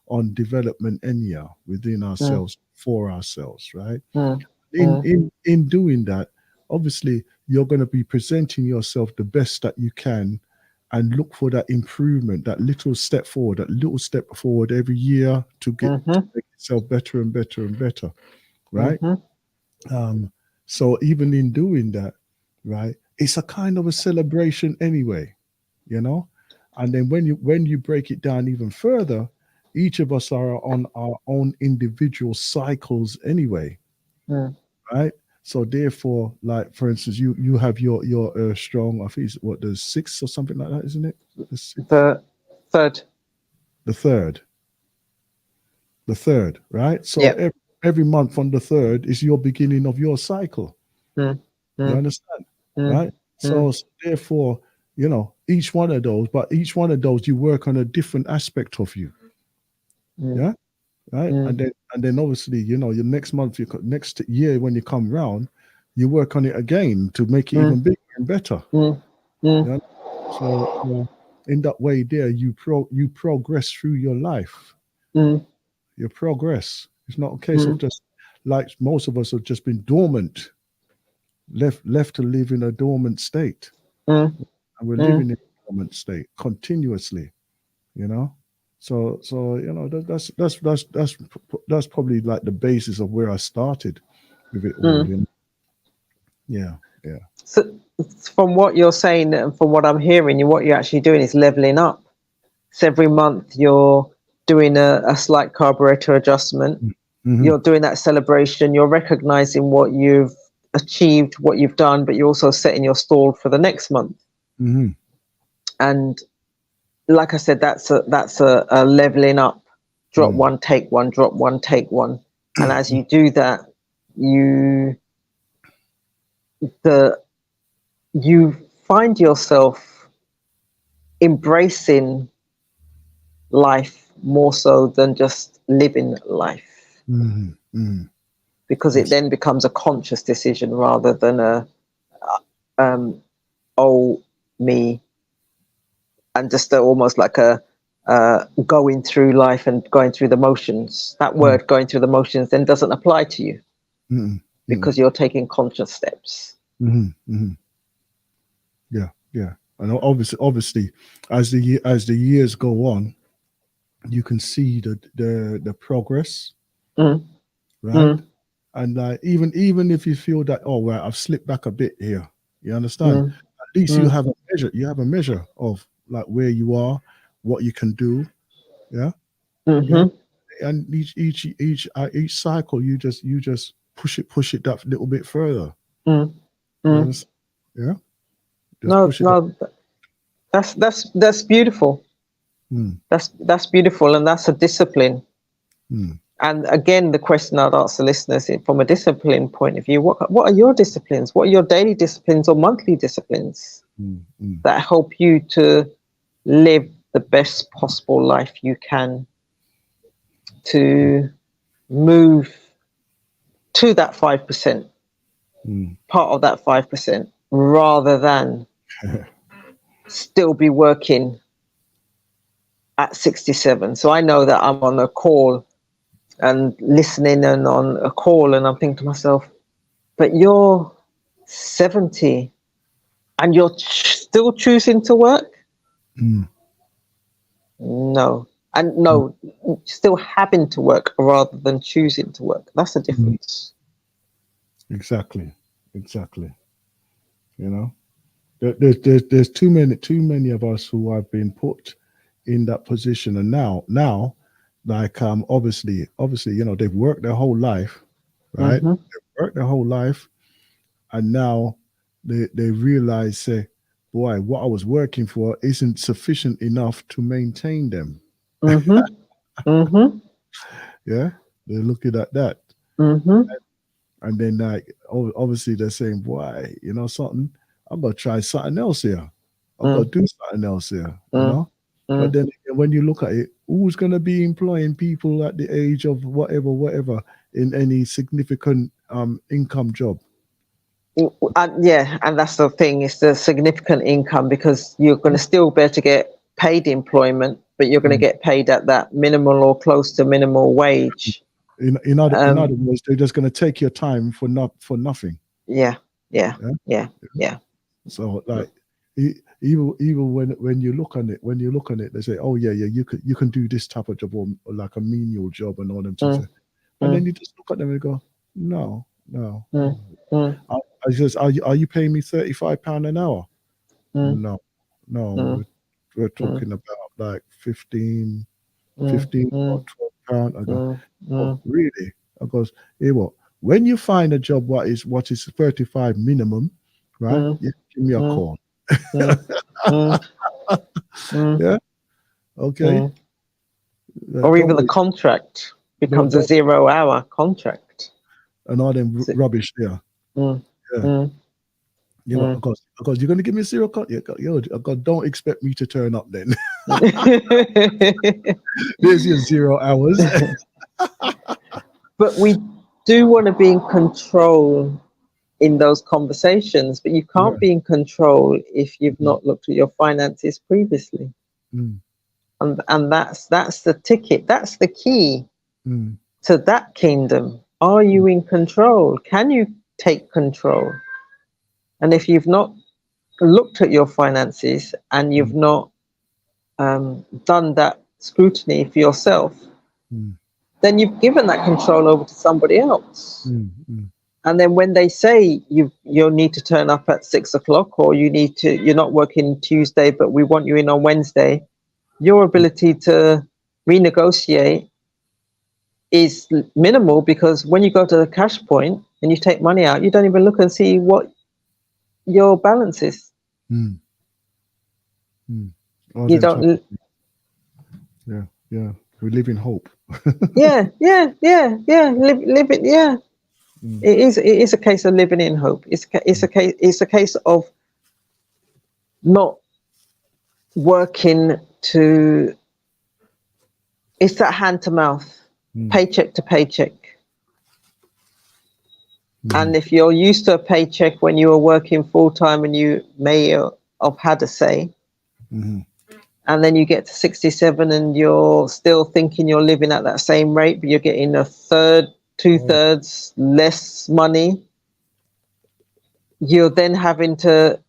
on development anyhow within ourselves, for ourselves, right? In doing that, obviously you're going to be presenting yourself the best that you can and look for that improvement, that little step forward every year to make yourself better and better and better, right? So even in doing that, right, it's a kind of a celebration anyway, you know. And then when you break it down even further, each of us are on our own individual cycles anyway, right? So therefore, like for instance, you have your strong, I think it's what, the 6th or something like that, isn't it? The third, right? So every month on the 3rd is your beginning of your cycle. You understand? Right? So therefore, you know, each one of those you work on a different aspect of you. Yeah. Right. And then obviously, you know, your next month, next year when you come round, you work on it again to make it even bigger and better. Yeah. So in that way there, you progress through your life. Mm. You progress. It's not a case of just like most of us have just been dormant, left to live in a dormant state. And we're living in a dormant state continuously, you know. So you know, that's probably like the basis of where I started with it all. You know? Yeah. So from what you're saying and from what I'm hearing, what you're actually doing is leveling up. So every month you're doing a slight carburetor adjustment. You're doing that celebration. You're recognizing what you've achieved, what you've done, but you're also setting your stall for the next month. And like I said, that's a leveling up. Drop one, take one, drop one, take one. And as you do that, you find yourself embracing life more so than just living life. Because it then becomes a conscious decision rather than oh me, and just almost like a going through life and going through the motions. That word going through the motions then doesn't apply to you because you're taking conscious steps. Yeah, and obviously, as the years go on, you can see the progress, right? And like even if you feel that, oh well, I've slipped back a bit here, you understand? At least you have a measure. You have a measure of like where you are, what you can do, yeah. And each cycle, you just push it that little bit further. Yeah. No, that's beautiful. That's beautiful, and that's a discipline. And again, the question I'd ask the listeners from a discipline point of view: what are your disciplines? What are your daily disciplines or monthly disciplines that help you to live the best possible life you can, to move to that 5%, part of that 5%, rather than still be working at 67. So I know that I'm on a call and listening and on a call, and I'm thinking to myself, but you're 70 and you're still choosing to work? No. And no, still having to work rather than choosing to work. That's the difference. Exactly. You know, there's too many of us who have been put in that position, and now, like obviously, you know, they've worked their whole life, right? They've worked their whole life, and now they realize, say, boy, what I was working for isn't sufficient enough to maintain them. Yeah, they're looking at that. And then, like, obviously, they're saying, boy, you know something, I'm going to try something else here. I'm going to do something else here, you know? But then when you look at it, who's going to be employing people at the age of whatever in any significant income job? And that's the thing, it's the significant income, because you're going to still be able to get paid employment, but you're going to get paid at that minimal or close to minimal wage. In other words, they're just going to take your time for nothing. Yeah. So like, even when you look on it, they say, oh yeah, you can do this type of job, or like a menial job and all them things. And then you just look at them and go, no. I just, are you paying me £35 an hour? No. We're talking about like 15 or £12. I go, oh, really? I goes, hey, what? When you find a job what is 35 minimum, right? You give me a call. Yeah. Okay. Or even the contract becomes a 0-hour contract. And all them rubbish there. Yeah. You know, because you're going to give me 0 God, don't expect me to turn up then. There's your 0 hours. But we do want to be in control in those conversations, but you can't be in control if you've not looked at your finances previously. And that's the ticket, that's the key to that kingdom. Are you in control? Can you take control? And if you've not looked at your finances and you've not done that scrutiny for yourself, then you've given that control over to somebody else. And then when they say you'll need to turn up at 6 o'clock, or you're not working Tuesday, but we want you in on Wednesday, your ability to renegotiate is minimal, because when you go to the cash point and you take money out, you don't even look and see what your balance is. You don't. Yeah. We live in hope. Yeah. Live it. Yeah. It is a case of living in hope. It's a case of not working to. It's that hand to mouth, paycheck to paycheck. And if you're used to a paycheck when you were working full time, and you may have had a say, and then you get to 67 and you're still thinking you're living at that same rate, but you're getting a third, 2/3 less money, you're then having to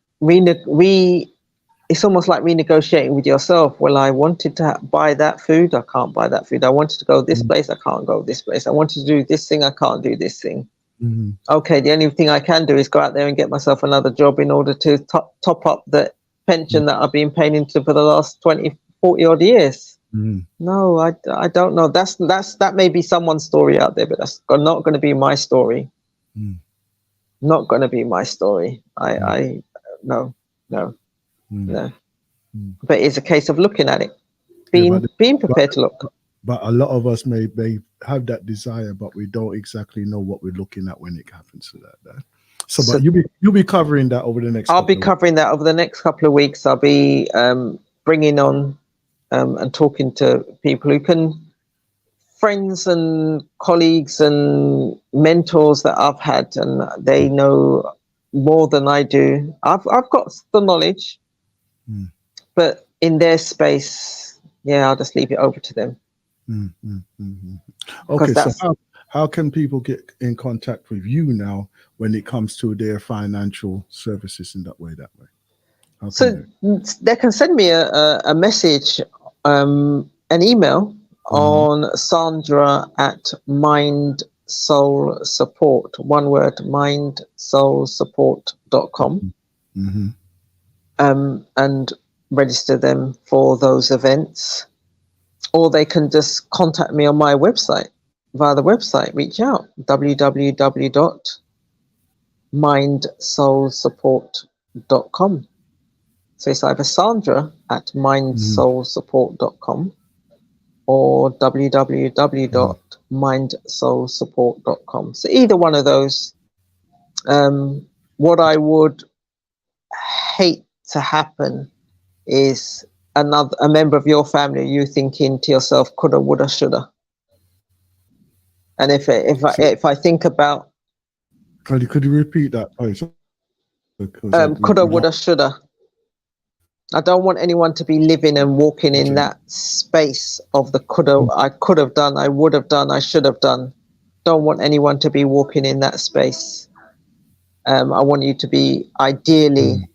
it's almost like renegotiating with yourself. Well, I wanted to buy that food, I can't buy that food. I wanted to go this place, I can't go this place. I wanted to do this thing, I can't do this thing. Okay, the only thing I can do is go out there and get myself another job in order to top up the pension that I've been paying into for the last 20, 40 odd years. No, I don't know. That may be someone's story out there, but that's not going to be my story. Not going to be my story. No. But it's a case of looking at it, being prepared to look. But a lot of us may have that desire, but we don't exactly know what we're looking at when it happens to that. So but you'll be covering that over the next. I'll be covering that over the next couple of weeks. I'll be bringing on and talking to people who can, friends and colleagues and mentors that I've had, and they know more than I do. I've got the knowledge, but in their space, I'll just leave it over to them. Okay, so how can people get in contact with you now when it comes to their financial services in that way? So they can send me a message, an email on Sandra at Mind Soul Support, one word, mindsoulsupport.com, and register them for those events. Or they can just contact me on my website, via the website, reach out, www.mindsoulsupport.com. So it's either Sandra at mindsoulsupport.com or www.mindsoulsupport.com. So either one of those. What I would hate to happen is a member of your family, you thinking to yourself, coulda, woulda, shoulda. And if I think about, could you repeat that? Coulda, woulda, shoulda. I don't want anyone to be living and walking in that space of the coulda. I could have done, I would have done, I should have done. Don't want anyone to be walking in that space. I want you to be ideally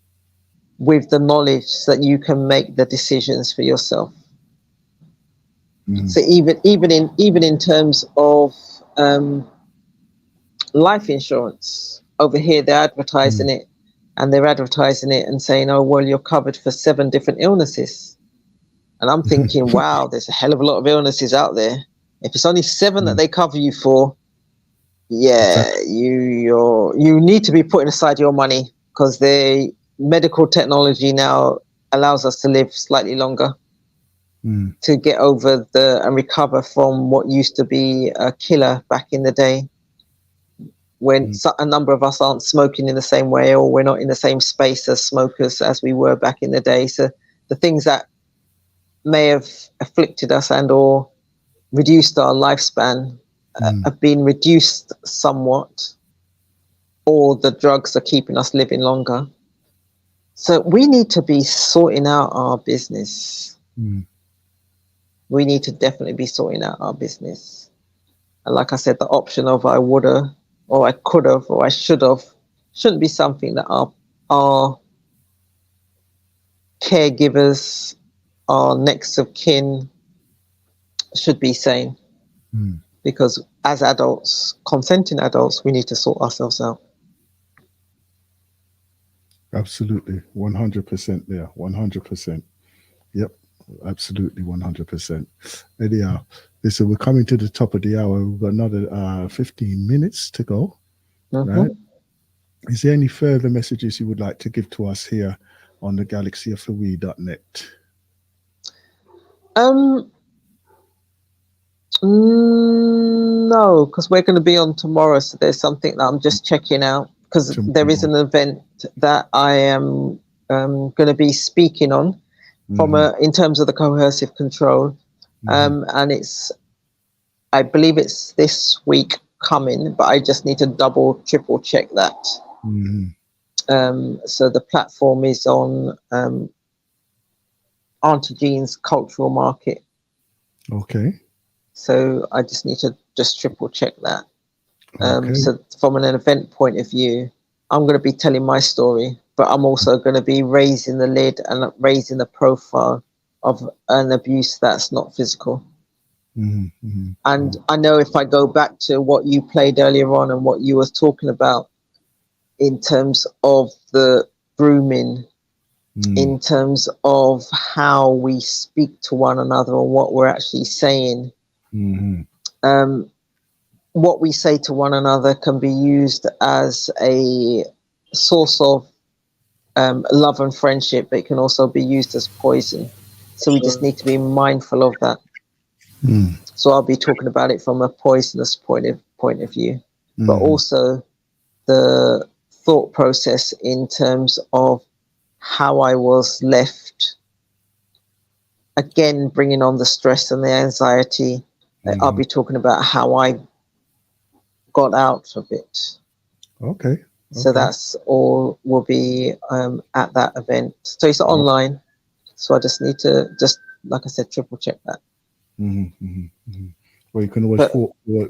with the knowledge that you can make the decisions for yourself. So even in terms of life insurance, over here they're advertising it, and they're advertising it and saying, oh, well, you're covered for 7 different illnesses. And I'm thinking, wow, there's a hell of a lot of illnesses out there. If it's only 7 that they cover you for, you need to be putting aside your money, because the medical technology now allows us to live slightly longer, to get over and recover from what used to be a killer back in the day, when a number of us aren't smoking in the same way, or we're not in the same space as smokers as we were back in the day. So the things that may have afflicted us and or reduced our lifespan have been reduced somewhat. or the drugs are keeping us living longer. So we need to be sorting out our business. We need to definitely be sorting out our business. And like I said, the option of I woulda, or I could have, or I should have, shouldn't be something that our caregivers, our next of kin should be saying. Because as adults, consenting adults, we need to sort ourselves out. Absolutely, 100% there, 100%. Yep, absolutely, 100%. Anyhow, listen, we're coming to the top of the hour. We've got another 15 minutes to go. Right? Is there any further messages you would like to give to us here on the galaxyofthewe.net? No, because we're going to be on tomorrow, so there's something that I'm just checking out, because there is an event that I am going to be speaking on from in terms of the coercive control, and I believe it's this week coming, but I just need to triple check that. So the platform is on Auntie Jean's Cultural Market. Okay. So I just need to triple check that. So from an event point of view, I'm going to be telling my story, but I'm also going to be raising the lid and raising the profile of an abuse that's not physical. And I know if I go back to what you played earlier on and what you were talking about in terms of the grooming, in terms of how we speak to one another and what we're actually saying, what we say to one another can be used as a source of love and friendship, but it can also be used as poison. So we just need to be mindful of that. So I'll be talking about it from a poisonous point of view, but also the thought process in terms of how I was left. Again, bringing on the stress and the anxiety. I'll be talking about how I got out of it. Okay. So that's all will be at that event. So it's online. So I just need to like I said, triple check that. Well, you can always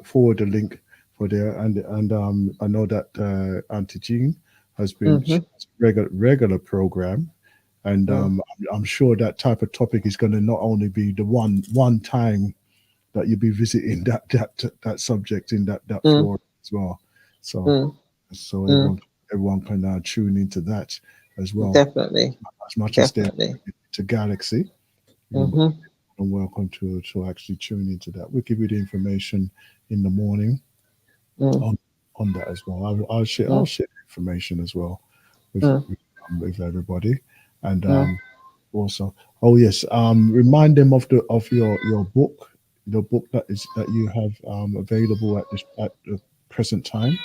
forward the link for there, and I know that Auntie Jean has been regular program, and I'm sure that type of topic is going to not only be the one time that you'll be visiting that subject in that floor as well. So everyone can tune into that as well. Definitely. As much as they're to Galaxy. And welcome to actually tune into that. We'll give you the information in the morning on that as well. I'll share information as well with everybody, and also remind them of your book, the book that you have available at the present time.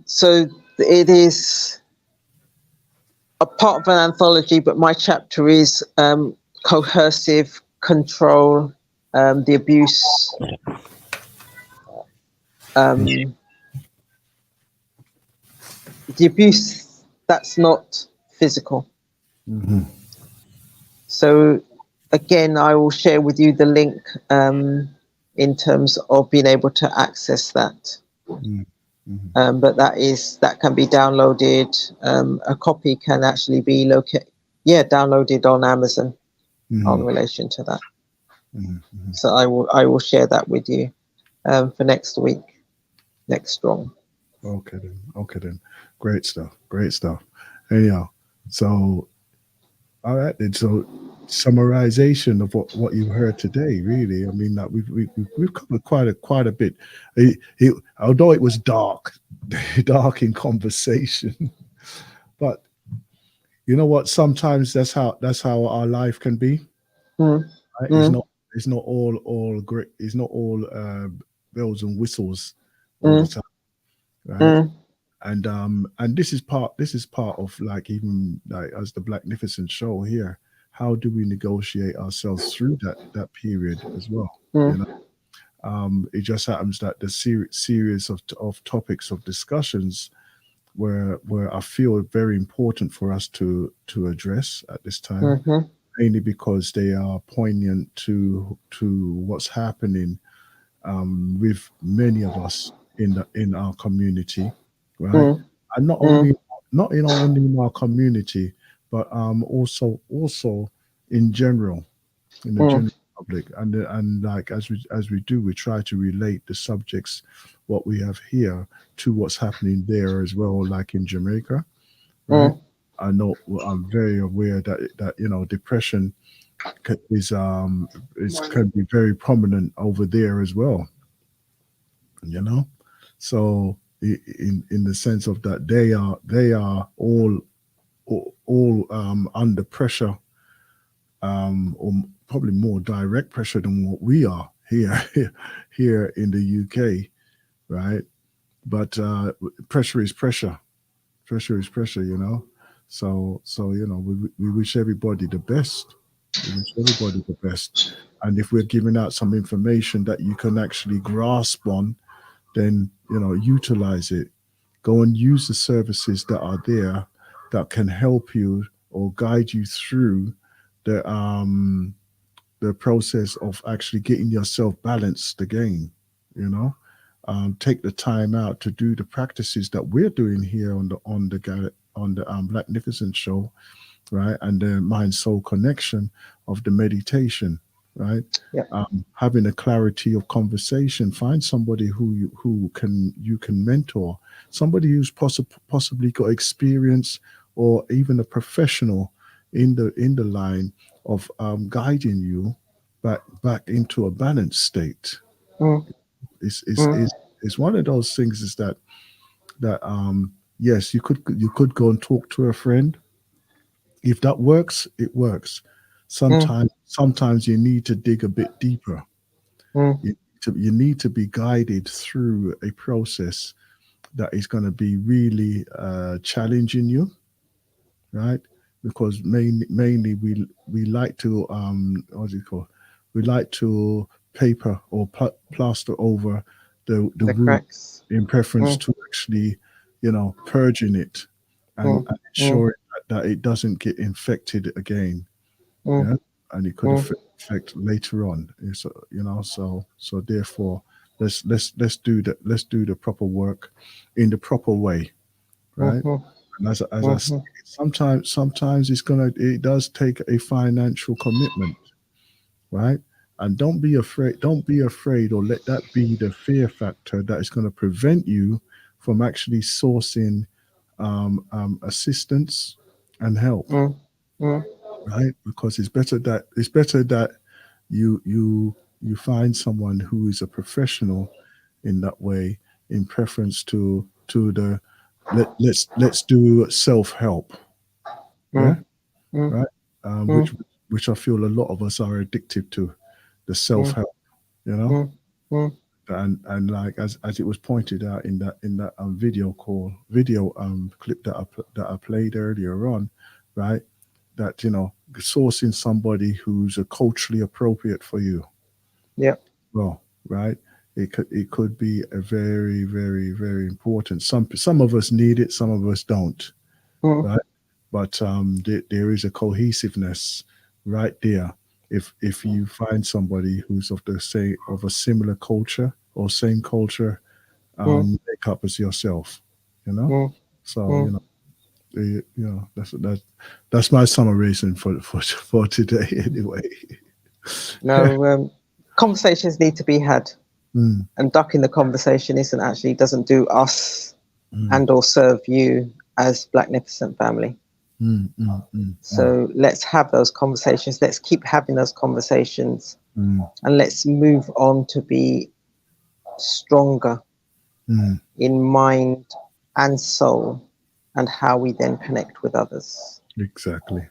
So it is a part of an anthology, but my chapter is coercive control, the abuse, that's not physical. So again, I will share with you the link in terms of being able to access that. But that can be downloaded. A copy can actually be downloaded on Amazon on relation to that. So I will share that with you for next week, next strong. Okay then. Great stuff. Anyhow, so all right then. So summarization of what you heard today, really. I mean, that we've covered quite a bit. Although it was dark in conversation, but you know what? Sometimes that's how our life can be. Right? It's not all great. It's not all bells and whistles all the time, right? And this is part of, like, even like as the Blacknificent show here. How do we negotiate ourselves through that period as well? You know, it just happens that the series of topics of discussions where I feel very important for us to address at this time, Mm-hmm. mainly because they are poignant to what's happening with many of us in our community, right? Mm. And not only in our community, but also in general, in the Mm. general public. And like as we do, we try to relate the subjects what we have here to what's happening there as well, like in Jamaica, right? Mm. I know I'm very aware that depression can be very prominent over there as well, you know. So in the sense of that they are all under pressure, or probably more direct pressure than what we are here here in the UK, right? But pressure is pressure. Pressure is pressure, you know. So we wish everybody the best. We wish everybody the best. And if we're giving out some information that you can actually grasp on, then utilize it. Go and use the services that are there that can help you or guide you through the process of actually getting yourself balanced again. You know, take the time out to do the practices that we're doing here on the Blacknificent show, right? And the mind soul connection of the meditation, right? Yeah. Having a clarity of conversation. Find somebody who you can mentor, somebody who's possibly got experience, or even a professional in the line of guiding you back into a balanced state. Mm. Mm. It's one of those things is that yes, you could go and talk to a friend. If that works, it works. Mm. Sometimes you need to dig a bit deeper. Mm. You need to be guided through a process that is going to be really challenging you, right? Because mainly we like to what's it called? We like to paper or plaster over the The wound cracks. in preference Mm. to actually, purging it and Mm. ensuring that it doesn't get infected again. Mm. Yeah, and it could Mm. affect later on. So so therefore, let's do the proper work in the proper way, right? Mhm. And as I say, Mhm. sometimes it does take a financial commitment, right? And don't be afraid or let that be the fear factor that is going to prevent you from actually sourcing assistance and help, Mm. Mm. right? Because it's better that you find someone who is a professional in that way, in preference to the let's do self help, yeah, Mm. Mm. right? Mm. Which I feel a lot of us are addicted to, the self Mm. help, you know. Mm. Mm. And like as it was pointed out in that video clip that I played earlier on, right? That sourcing somebody who's culturally appropriate for you, Yeah. well, right? It could be a very very very important. Some of us need it, some of us don't, Mm. right? But there is a cohesiveness right there. If you find somebody who's of a similar culture or same culture Mm. makeup as yourself, you know. Mm. So Mm. that's my summarization for today anyway. No, conversations need to be had, Mm, and ducking the conversation doesn't do us mm, and or serve you as Blacknificent family. mm. So let's have those conversations. Let's keep having those conversations, Mm, and let's move on to be stronger mm. in mind and soul, and how we then connect with others. Exactly.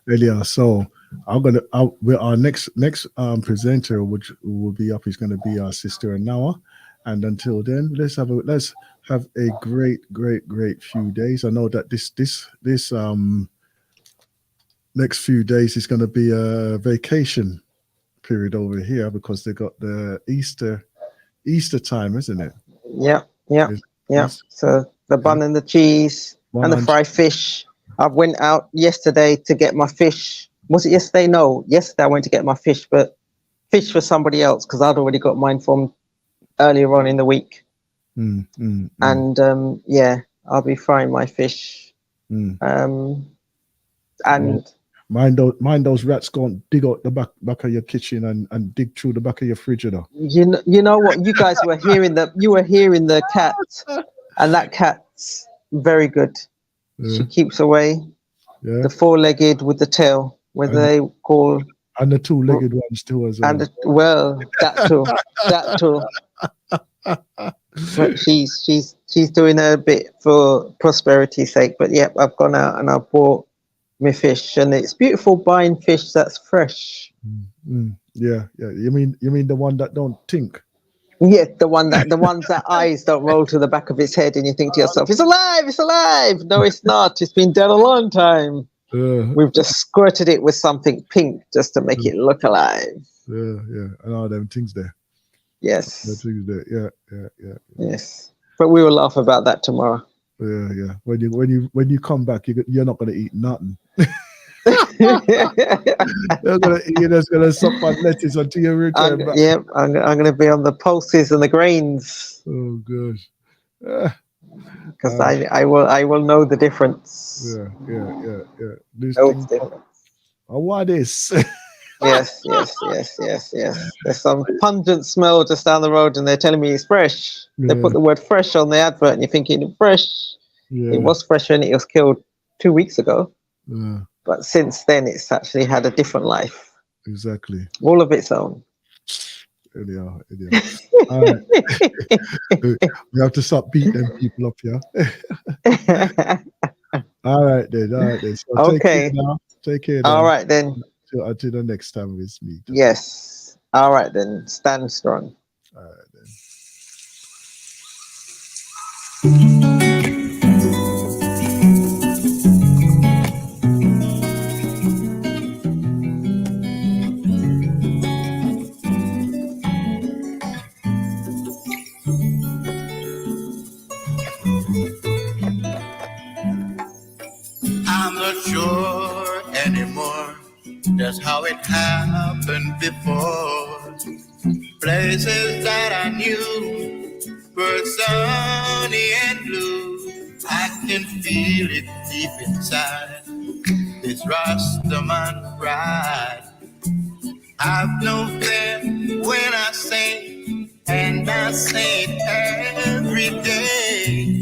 Elia, so our next presenter, which will be up, is going to be our sister Anawa. And until then, let's have a great few days. I know that this next few days is going to be a vacation period over here because they got the Easter time, isn't it? Yeah, yeah. Yeah. Yes. So the bun and the cheese and the fried fish. I went out yesterday to get my fish. Was it yesterday? No, yesterday I went to get my fish, but fish for somebody else because I'd already got mine from earlier on in the week. And yeah, I'll be frying my fish. And mind those rats go and dig out the back of your kitchen and dig through the back of your fridge, you know. You know what? You guys were hearing the cat, and that cat's very good. She keeps away. Yeah. The four-legged with the tail, whether they call. And the two-legged ones too as well. And that too. But she's doing her bit for prosperity's sake. But yep, I've gone out and I bought my fish, and it's beautiful buying fish that's fresh. Yeah. You mean the one that don't think? Yeah, the ones that eyes don't roll to the back of its head, and you think to yourself, "It's alive! It's alive!" No, it's not. It's been dead a long time. We've just squirted it with something pink just to make it look alive. Yeah, and all them things there. Yes. The things there. Yeah. Yes, but we will laugh about that tomorrow. Yeah. When you come back, you're not gonna eat nothing. You're just gonna suck on lettuce until you return back. Yeah, I'm gonna be on the pulses and the grains. Oh gosh. Because I will know the difference. Yeah. What is? Yes. There's some pungent smell just down the road, and they're telling me it's fresh. They put the word fresh on the advert, and you're thinking fresh. Yeah. It was fresh when it was killed 2 weeks ago. Yeah. But since then, it's actually had a different life. Exactly. All of its own. Anyhow. All right. We have to stop beating them people up here. All right then. So okay. Take care now. All right then. Until the next time we meet. Yes. All right then. Stand strong. All right then. I'm not sure anymore just how it happened before. Places that I knew were sunny and blue. I can feel it deep inside this Rastaman pride. I've no fear when I sing, and I sing every day.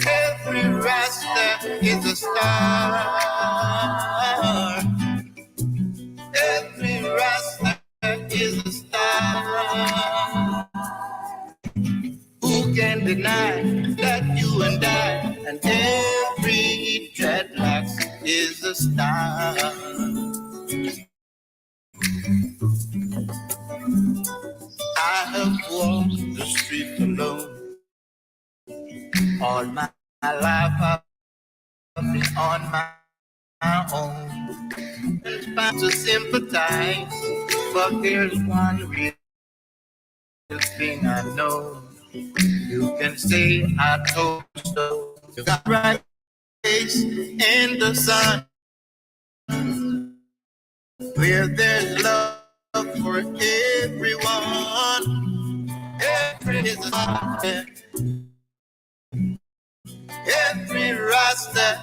Every Rasta is a star. Every Rasta is a star. Who can deny that you and I and every dreadlocks is a star? I have walked the street alone. All my life I've been on my own. It's bound to sympathize, but there's one real thing I know. You can say I told you so. You got right face in the sun, where there's love for everyone. Every Rasta